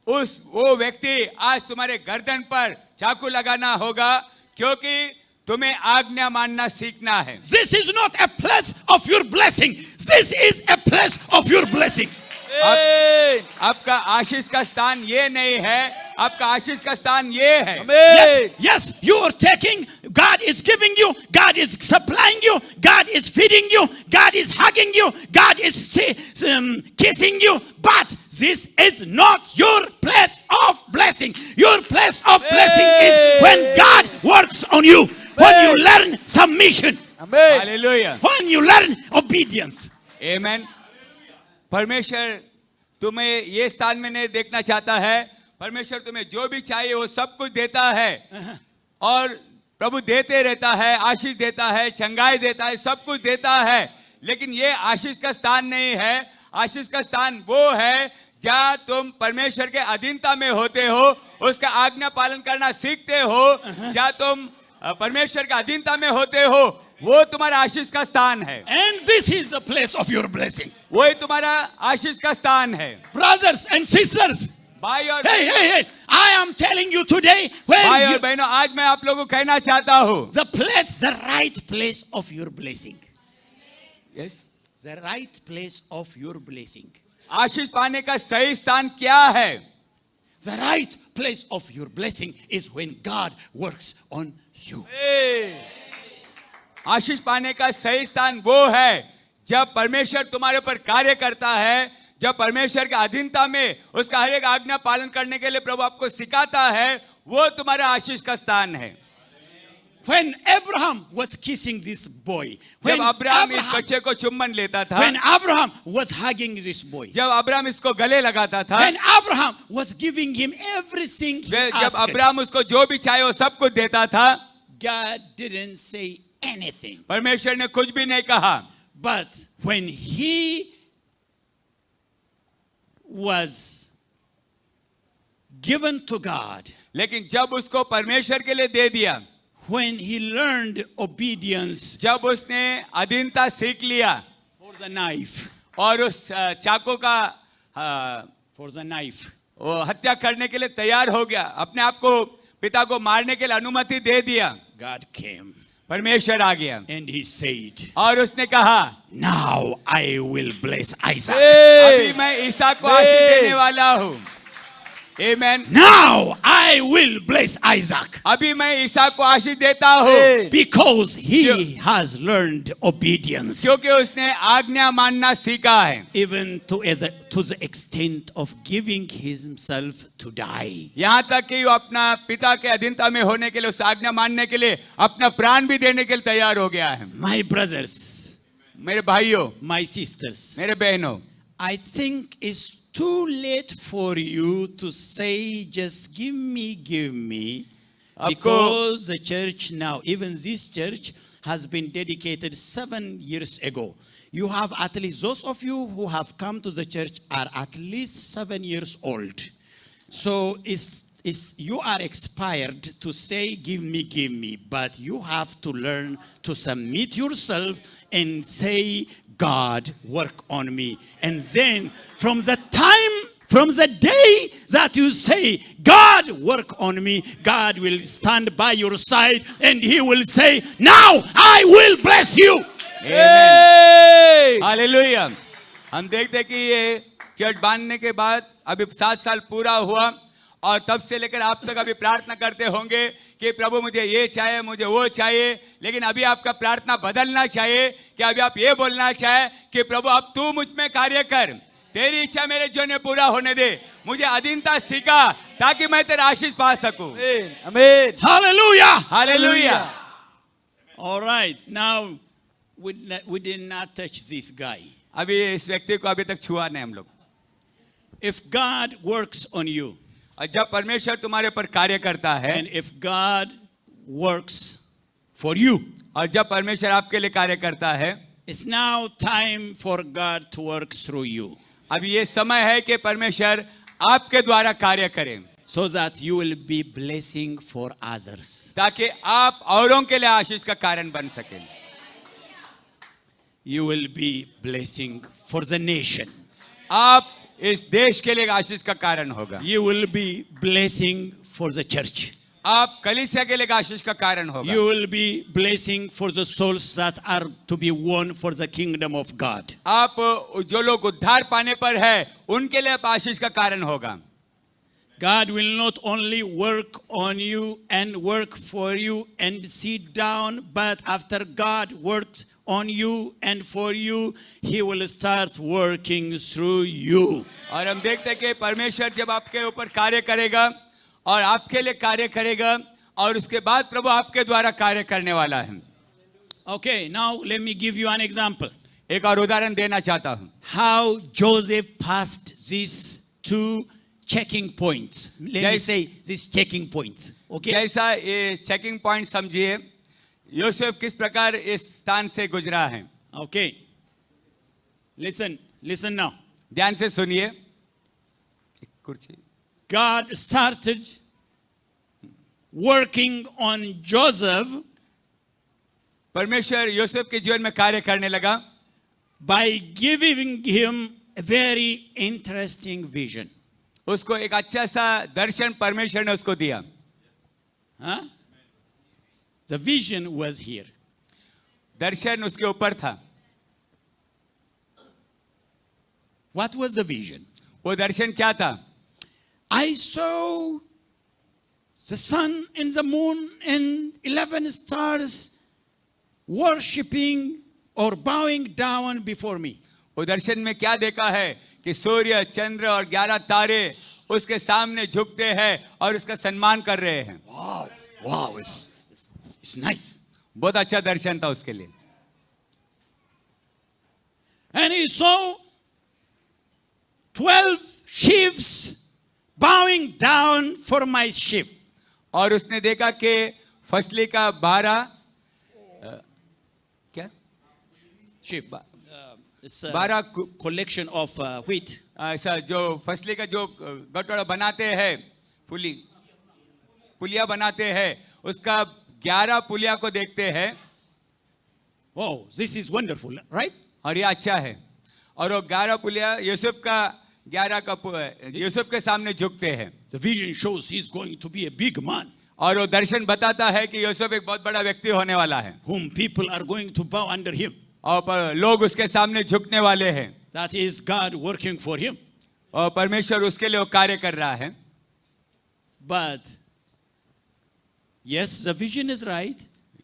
वो व्यक्ति आज तुम्हारे गर्दन पर चाकू लगाना होगा, क्योंकि तुम्हें आज्ञा मानना सीखना है. This is not a place of your blessing. This is a place of your blessing. आपका आशीष का स्थान ये नहीं है, आपका आशीष का स्थान ये है। आमीन। Yes, you are taking, God is giving you, God is supplying you, God is feeding you, God is hugging you, God is kissing you, but this is not your place of blessing. Your place of blessing is when God works on you, when you learn submission, आमीन। Hallelujah, when you learn obedience. आमेन। परमेश्वर तुम्हें ये स्थान में नहीं देखना चाहता है। परमेश्वर तुम्हें जो भी चाहिए वो सब कुछ देता है और प्रभु देते रहता है, आशीष देता है, चंगाई देता है, सब कुछ देता है। लेकिन ये आशीष का स्थान नहीं है। आशीष का स्थान वो है जहाँ तुम परमेश्वर के अधीनता में होते हो, उसका आज्ञा पालन करना सीखते हो। जहाँ तुम परमेश्वर के अधीनता में होते हो, वो तुम्हारा आशीष का स्थान है। And this is the place of your blessing. वही तुम्हारा आशीष का स्थान है। Brothers and sisters, भाई और hey, I am telling you today, भाई when और you, बहनों, आज मैं आप लोगों को कहना चाहता हूँ, the right place of your blessing. yes, The right place of your blessing. आशीष पाने का सही स्थान क्या है? The right place of your blessing is when God works on you. आशीष पाने का सही स्थान वो है जब परमेश्वर तुम्हारे ऊपर कार्य करता है, जब परमेश्वर के अधीनता में उसका हर एक आज्ञा पालन करने के लिए प्रभु आपको सिखाता है, वो तुम्हारा आशीष का स्थान है। When Abraham was kissing this boy, जब अब्राहम इस बच्चे को चुम्बन लेता था, when Abraham was hugging this boy, जब अब्राहम इसको गले लगाता था, when Abraham was giving him everything he जब asked, अब्राहम उसको जो भी चाहे वो सब कुछ देता था, God didn't say anything. परमेश्वर ने कुछ भी नहीं कहा। But when he was given to God, लेकिन जब उसको परमेश्वर के लिए दे दिया, when he learned obedience जब उसने अधीनता सीख लिया for the knife, और उस चाकू का for the knife, वो हत्या करने के लिए तैयार हो गया, अपने आप को पिता को मारने के लिए अनुमति दे दिया, God came परमेश्वर आ गया and he said, और उसने कहा, now I will bless Isaac. अभी मैं ईसा को आशीष देने वाला हूँ। Amen. Now I will bless Isaac अभी मैं ईसा को आशीष देता हूँ because he has learned obedience, क्योंकि उसने आज्ञा मानना सीखा है, even to the extent of giving himself to die. यहाँ तक कि वो अपना पिता के अधीनता में होने के लिए, उस आज्ञा मानने के लिए अपना प्राण भी देने के लिए तैयार हो गया है। My brothers, मेरे भाइयों, my sisters, मेरे बहनों, I think it's too late for you to say just give me, because the church now, even this church has been dedicated 7 years ago. You have at least, those of you who have come to the church are at least 7 years old. So you are expired to say give me, but you have to learn to submit yourself and say, God, work on me. And then from the day that you say, God, work on me, God will stand by your side and he will say, now I will bless you. Hallelujah. हम देखते हैं कि ये church बांधने के बाद अभी 7 साल पूरा हुआ और तब से लेकर आप तक अभी प्रार्थना करते होंगे कि प्रभु मुझे ये चाहिए, मुझे वो चाहिए, लेकिन अभी आपका प्रार्थना बदलना चाहिए कि अभी आप ये बोलना चाहे कि प्रभु अब तू मुझ में कार्य कर, तेरी इच्छा मेरे जीवन में पूरा होने दे, मुझे अधीनता सिखा ताकि मैं तेरा आशीष पा सकूं। आमीन। Hallelujah. Hallelujah. All right. Now, we did not touch this guy. अभी इस व्यक्ति को अभी तक छुआ नहीं हम लोग। If God works on you, और जब परमेश्वर तुम्हारे पर कार्य करता है, and if God works for you, और जब परमेश्वर आपके लिए कार्य करता है, it's now time for God to work through you, अब ये समय है कि परमेश्वर आपके द्वारा कार्य करें, so that you will be blessing for others. ताकि आप औरों के लिए आशीष का कारण बन सकें। You will be blessing for the nation. आप इस देश के लिए आशीष का कारण होगा। You will be blessing for the church. आप कलीसिया के लिए आशीष का कारण होगा। You will be blessing for the souls that are to be won for the kingdom of God. आप जो लोग उद्धार पाने पर है उनके लिए आप आशीष का कारण होगा। God will not only work on you and work for you and sit down, but after God works on you and for you, He will start working through you. और हम देखते हैं कि परमेश्वर जब आपके ऊपर कार्य करेगा और आपके लिए कार्य करेगा और उसके बाद प्रभु आपके द्वारा कार्य करने वाला है. Okay, now let me give you an example. एक और उदाहरण देना चाहता हूं. How Joseph passed these two checking points. Let me say these checking points. Okay? जैसा ये चेकिंग पॉइंट समझिए, यूसुफ किस प्रकार इस स्थान से गुजरा है. Okay. Listen now. ध्यान से सुनिए. कुर्सी. God started working on Joseph परमेश्वर यूसुफ के जीवन में कार्य करने लगा by giving him a very interesting vision. उसको एक अच्छा सा दर्शन परमेश्वर ने उसको दिया. Huh? The vision was here. दर्शन उसके ऊपर था. What was the vision? वो दर्शन क्या था? I saw the sun and the moon and 11 stars worshipping or bowing down before me. वो दर्शन में क्या देखा है कि सूर्य, चंद्र और 11 तारे उसके सामने झुकते हैं और उसका सम्मान कर रहे हैं. Wow, it's nice. बहुत अच्छा दर्शन था उसके लिए. And he saw 12 sheaves bowing down for my sheep. और उसने देखा कि फसली का 12 क्या Sheep. It's a 12 collection of wheat. ऐसा जो फसली का जो गटोड़ा बनाते हैं, पुलिया बनाते हैं, उसका 11 पुलिया को देखते हैं. Oh, this is wonderful, right? और ये अच्छा है. और वो 11 पुलिया यूसुफ का 11 का यूसुफ के सामने झुकते हैं. The vision shows he's going to be a big man और वो दर्शन बताता है कि यूसुफ एक बहुत बड़ा व्यक्ति होने वाला है whom people are going to bow under him. और लोग उसके सामने झुकने वाले हैं. That is God working for him. और परमेश्वर उसके लिए वो कार्य कर रहा है. But yes, the vision is right.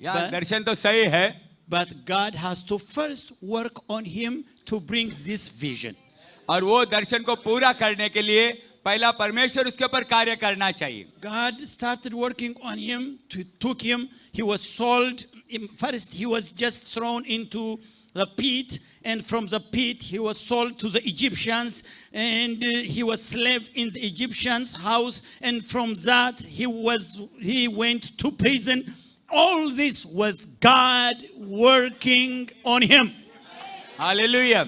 यहाँ दर्शन तो सही है, But God has to first work on him to bring this vision. और वो दर्शन को पूरा करने के लिए पहला परमेश्वर उसके ऊपर कार्य करना चाहिए. God started working on him, took him, he was sold. First he was just thrown into the pit, and from the pit he was sold to the Egyptians, and he was slave in the Egyptians' house, and from that he went to prison. All this was God working on him. Hallelujah.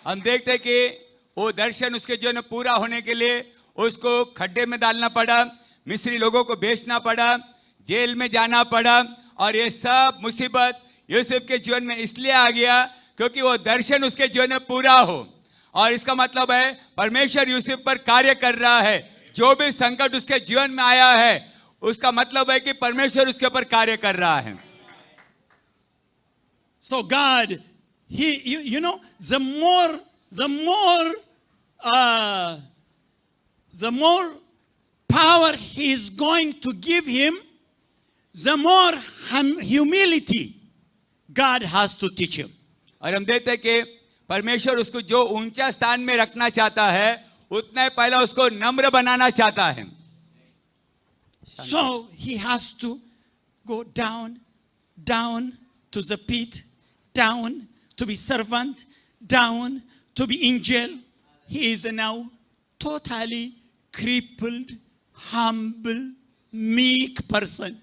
हम देखते हैं कि वो दर्शन उसके जीवन में पूरा होने के लिए उसको खड्डे में डालना पड़ा, मिस्री लोगों को बेचना पड़ा, जेल में जाना पड़ा, और ये सब मुसीबत यूसुफ के जीवन में इसलिए आ गया क्योंकि वो दर्शन उसके जीवन में पूरा हो. और इसका मतलब है परमेश्वर यूसुफ पर कार्य कर रहा है. जो भी संकट उसके जीवन में आया है उसका मतलब है कि परमेश्वर उसके ऊपर कार्य कर रहा है. So God, you know, the more power he is going to give him, the more humility God has to teach him. और हम देखते हैं कि परमेश्वर उसको जो ऊंचा स्थान में रखना चाहता है उतना ही पहला उसको नम्र बनाना चाहता है. So he has to go down to the pit, down to be servant, down to be in jail. He is now totally crippled, humble, meek person.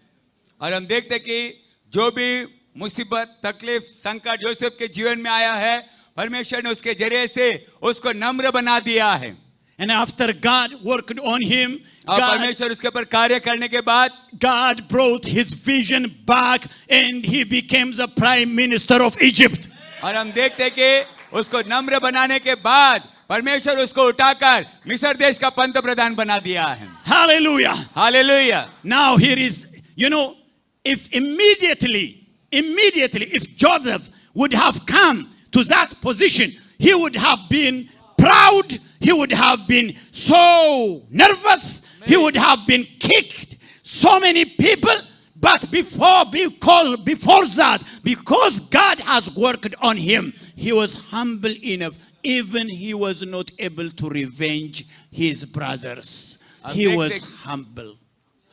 और हम देखते हैं कि जो भी मुसीबत, तकलीफ, संकट यूसुफ के जीवन में आया है, परमेश्वर ने उसके जरिए से उसको नम्र बना दिया है. And after God worked on him, और परमेश्वर उसके ऊपर कार्य करने के बाद God brought his vision back and he became the prime minister of Egypt. और हम देखते हैं कि उसको नम्र बनाने के बाद परमेश्वर उसको उठाकर मिस्र देश का पंत प्रधान बना दिया है. Hallelujah. Hallelujah. Now here is, you know, if immediately, if Joseph would have come to that position, he would have been proud, he would have been so nervous, he would have been kicked. So many people, but before that, because God has worked on him, he was humble enough. Even he was not able to revenge his brothers. He was humble.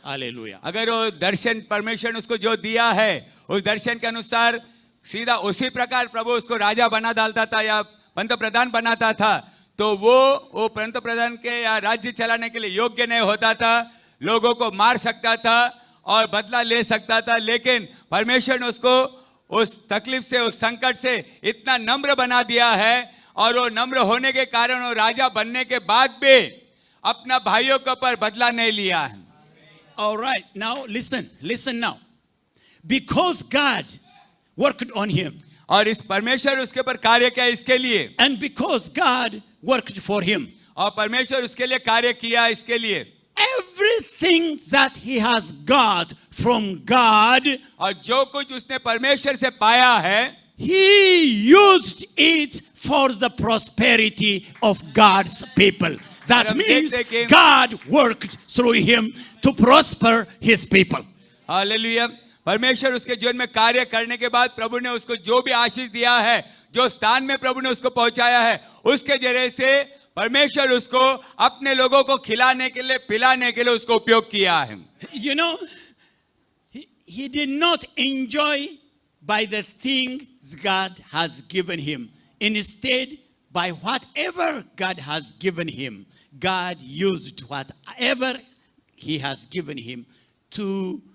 Hallelujah. अगर वो दर्शन परमेश्वर ने उसको जो दिया है, उस दर्शन के अनुसार सीधा उसी प्रकार प्रभु उसको राजा बना डालता था या पंत प्रधान बनाता था, तो वो पंत प्रधान के या राज्य चलाने के लिए योग्य नहीं होता था, लोगों को मार सकता था और बदला ले सकता था। लेकिन परमेश्वर ने उसको उस तकलीफ से, उस संकट से इतना नम्र बना दिया है, और वो नम्र होने के कारण वो राजा बनने के बाद भी अपना भाइयों के ऊपर बदला नहीं लिया है। All right, now listen now. Because God worked on him, और इस परमेश्वर उसके ऊपर कार्य किया इसके लिए, and because God worked for him, और परमेश्वर उसके लिए कार्य किया इसके लिए, everything that he has got from God, और जो कुछ उसने परमेश्वर से पाया है, he used it for the prosperity of God's people. That means God worked through him to prosper his people. Hallelujah. परमेश्वर उसके जीवन में कार्य करने के बाद प्रभु ने उसको जो भी आशीष दिया है, जो स्थान में प्रभु ने उसको पहुंचाया है, उसके जरिए से परमेश्वर उसको अपने लोगों को खिलाने के लिए, पिलाने के लिए उसको उपयोग किया है। You know, he did not enjoy by the things God has given him. Instead, by whatever God has given him, God used whatever he has given him to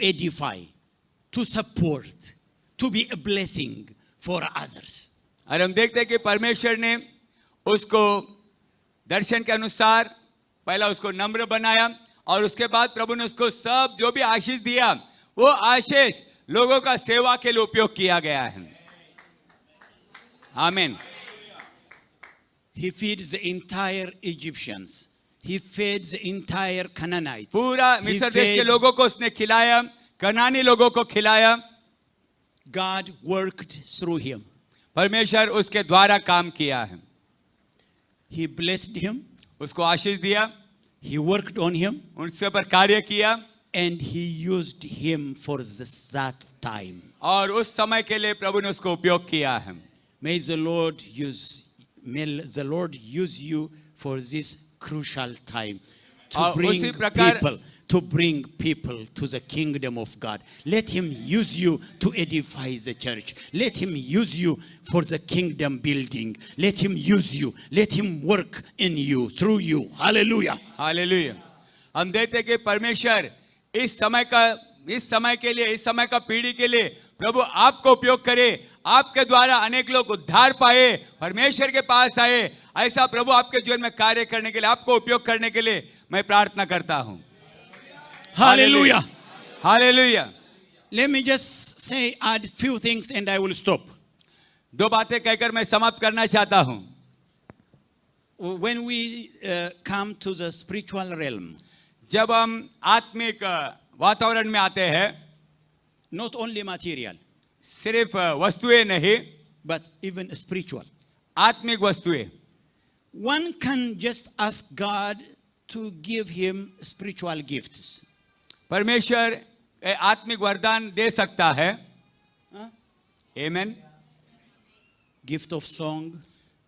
edify, to support, to be a blessing for others. और हम देखते हैं कि परमेश्वर ने उसको दर्शन के अनुसार पहला उसको नम्र बनाया, और उसके बाद प्रभु ने उसको सब जो भी आशीष दिया, वो आशीष लोगों का सेवा के लिए उपयोग किया गया है। आमीन। He feeds the entire Egyptians. He fed the entire Canaanites. पूरा मिस्र देश के लोगों को उसने खिलाया, कनानी लोगों को खिलाया। God worked through him. परमेश्वर उसके द्वारा काम किया है। He blessed him. उसको आशीष दिया। He worked on him. उसके ऊपर कार्य किया। And he used him for that time. और उस समय के लिए प्रभु ने उसको उपयोग किया है। May the Lord use you for this crucial time to bring people to the kingdom of God. Let him use you to edify the church. Let him use you for the kingdom building. Let him use you. Let him work in you, through you. Hallelujah. Hallelujah. हम देखते हैं कि परमेश्वर इस समय के लिए, इस समय का पीढ़ी के लिए प्रभु आपको उपयोग करे, आपके द्वारा अनेक लोग उद्धार पाए, परमेश्वर के पास आए। ऐसा प्रभु आपके जीवन में कार्य करने के लिए, आपको उपयोग करने के लिए मैं प्रार्थना करता हूं। Hallelujah. Hallelujah. Let me just add few things and I will stop. दो बातें कहकर मैं समाप्त करना चाहता हूं। When we come to the spiritual realm, जब हम आत्मिक वातावरण में आते हैं, not only material, सिर्फ वस्तुएं नहीं, but even spiritual, आत्मिक वस्तुएं, one can just ask God to give him spiritual gifts. परमेश्वर आत्मिक वरदान दे सकता है। आमेन। Gift of song,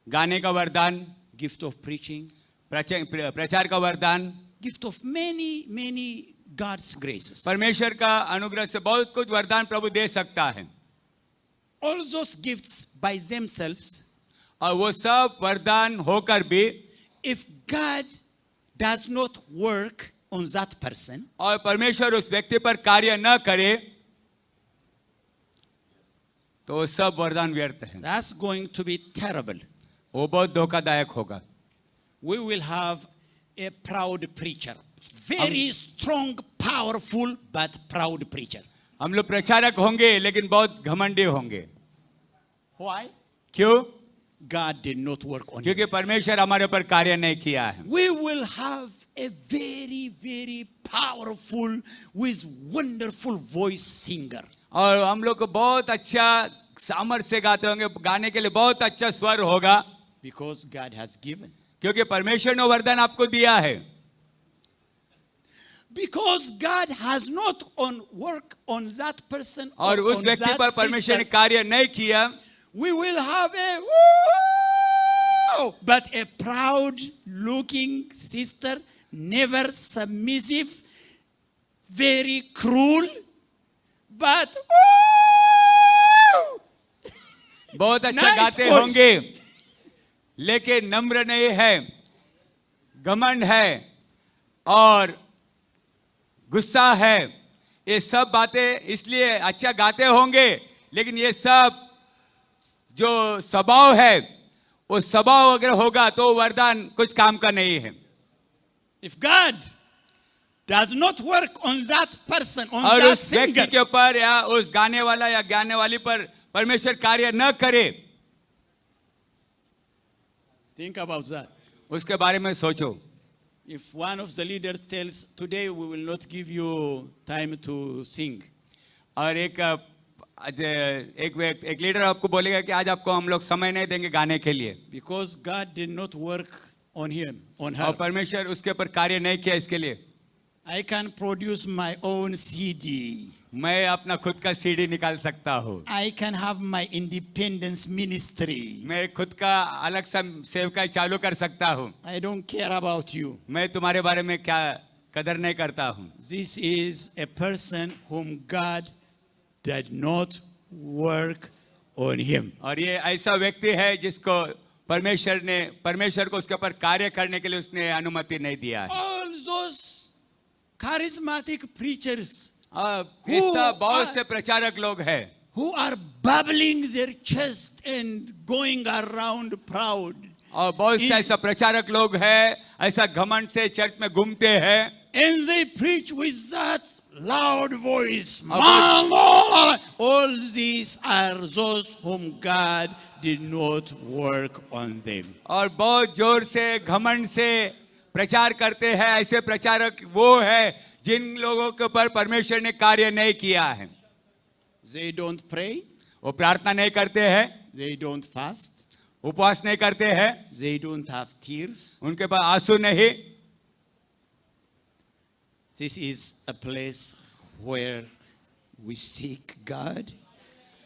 गाने का वरदान, gift of preaching, प्रचार का वरदान, gift of many God's graces. परमेश्वर का अनुग्रह से बहुत कुछ वरदान प्रभु दे सकता है। All those gifts by themselves, और वो सब वरदान होकर भी, if God does not work on that person, और परमेश्वर उस व्यक्ति पर कार्य न करे, तो सब वरदान व्यर्थ है। that's going to be terrible. वो बहुत धोखादायक होगा। We will have a proud preacher, very strong, powerful, but proud preacher. हम लोग प्रचारक होंगे लेकिन बहुत घमंडी होंगे। Why? क्यों? God did not work on him. क्योंकि परमेश्वर हमारे ऊपर कार्य नहीं किया है। We will have a very powerful, with wonderful voice singer. और हम लोग को बहुत अच्छा सामर्थ्य से गाते होंगे, गाने के लिए बहुत अच्छा स्वर होगा, Because God has given. क्योंकि परमेश्वर ने वरदान आपको दिया है। Because God has not on work on that person और or उस on व्यक्ति that पर परमेश्वर ने sister, कार्य नहीं किया, we will have a woo, but a proud looking sister, never submissive, very cruel, but woo! बहुत अच्छा Nice गाते voice. होंगे, लेकिन नम्र नहीं है, घमंड है और गुस्सा है। ये सब बातें इसलिए अच्छा गाते होंगे, लेकिन ये सब जो स्वभाव है, वो स्वभाव अगर होगा तो वरदान कुछ काम का नहीं है। If God does not work on that person, on और that उस व्यक्ति singer, के ऊपर या उस गाने वाला या गाने वाली पर परमेश्वर कार्य न करे, think about that. उसके बारे में सोचो। If one of the leaders tells, today we will not give you time to sing, और एक लीडर आपको बोलेगा कि आज आपको हम लोग समय नहीं देंगे गाने के लिए, because God did not work on him, on और her, परमेश्वर उसके ऊपर कार्य नहीं किया, इसके लिए I can produce my own CD. मैं अपना खुद का सीडी निकाल सकता हूँ, I can have my independence ministry. मैं खुद का अलग सा सेवकाई चालू कर सकता हूँ। I don't care about you. मैं तुम्हारे बारे में क्या कदर नहीं करता हूँ। This is a person whom God did not work on him. और ये ऐसा व्यक्ति है जिसको परमेश्वर को उसके ऊपर कार्य करने के लिए उसने अनुमति नहीं दिया है। All those charismatic preachers ऐसा बहुत से प्रचारक लोग हैं who are bubbling their chest and going around proud, और बहुत से ऐसा प्रचारक लोग हैं, ऐसा घमंड से चर्च में घूमते हैं and they preach with that loud voice. Amen. All these are those whom God did not work on them. और बहुत जोर से घमंड से प्रचार करते हैं। ऐसे प्रचारक वो है जिन लोगों के ऊपर परमेश्वर ने कार्य नहीं किया है। They don't pray, वो प्रार्थना नहीं करते हैं, they don't fast, उपवास नहीं करते हैं, they don't have tears. उनके पास आंसू नहीं। This is a place where we seek God.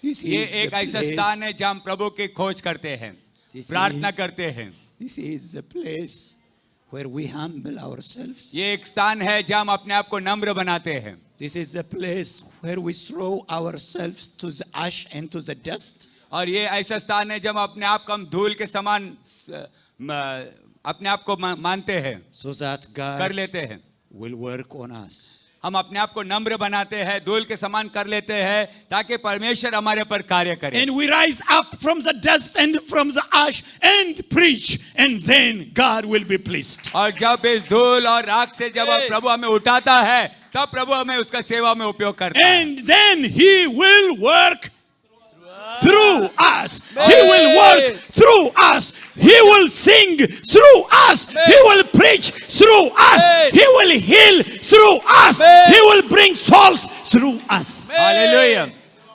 This ये is एक a ऐसा स्थान है place, जहाँ हम प्रभु की खोज करते हैं, प्रार्थना करते हैं। this is a place where we humble ourselves. ये एक स्थान है जहाँ हम अपने आप को नम्र बनाते हैं। This is a place where we throw ourselves to the ash and to the dust. और ये ऐसा स्थान है जब अपने आप को हम धूल के समान अपने आप को मानते हैं, So that कर God लेते हैं। will work on us. हम अपने आप को नम्र बनाते हैं, धूल के समान कर लेते हैं, ताकि परमेश्वर हमारे पर कार्य करे। And we rise up from the dust and from the ash and preach, and then God will be pleased. और जब इस धूल और राख से जब प्रभु हमें उठाता है, तब प्रभु हमें उसका सेवा में उपयोग करता है। And then He will work through us. He will work through us. He will sing through us. He will preach through us. He will heal through us. He will bring souls through us. Hallelujah.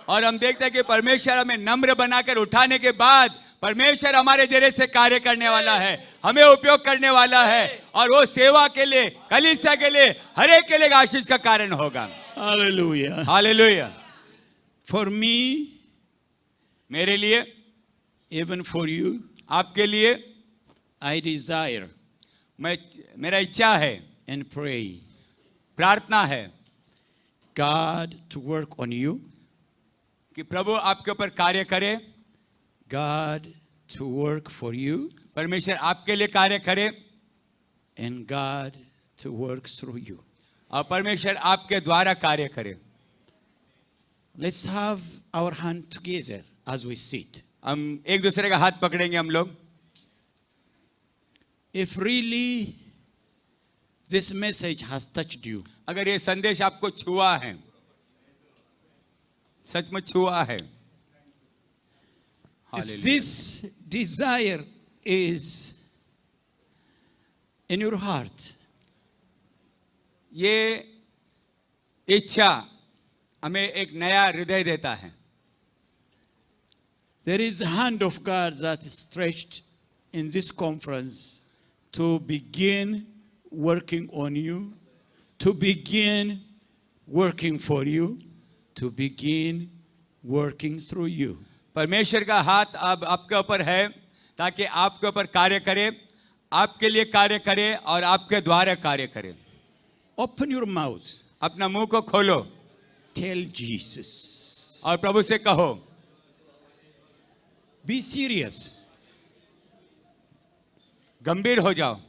और हम देखते हैं कि परमेश्वर हमें नम्र बनाकर उठाने के बाद परमेश्वर हमारे जरिए से कार्य करने वाला है, हमें उपयोग करने वाला है, और वो सेवा के लिए, कलीसिया के लिए, हर एक के लिए आशीष का कारण होगा। Hallelujah. हालेलुया। For me, मेरे लिए, even for you, आपके लिए, I desire मेरा इच्छा है, and pray प्रार्थना है God to work on you, कि प्रभु आपके ऊपर कार्य करे, God to work for you, परमेश्वर आपके लिए कार्य करे, and God to work through you. और परमेश्वर आपके द्वारा कार्य करे। Let's have our hand together as we sit. हम एक दूसरे का हाथ पकड़ेंगे हम लोग। If really this message has touched you, अगर ये संदेश आपको छुआ है, सचमुच छुआ है, if this desire is in your heart, ये इच्छा हमें एक नया हृदय देता है। there is a hand of God that is stretched in this conference to begin working on you, to begin working for you, to begin working through you. परमेश्वर का हाथ अब आपके ऊपर है ताकि आपके ऊपर कार्य करे, आपके लिए कार्य करे और आपके द्वारा कार्य करे. Open your mouth. अपना मुंह को खोलो Tell Jesus. और प्रभु से कहो. Be serious. गंभीर हो जाओ.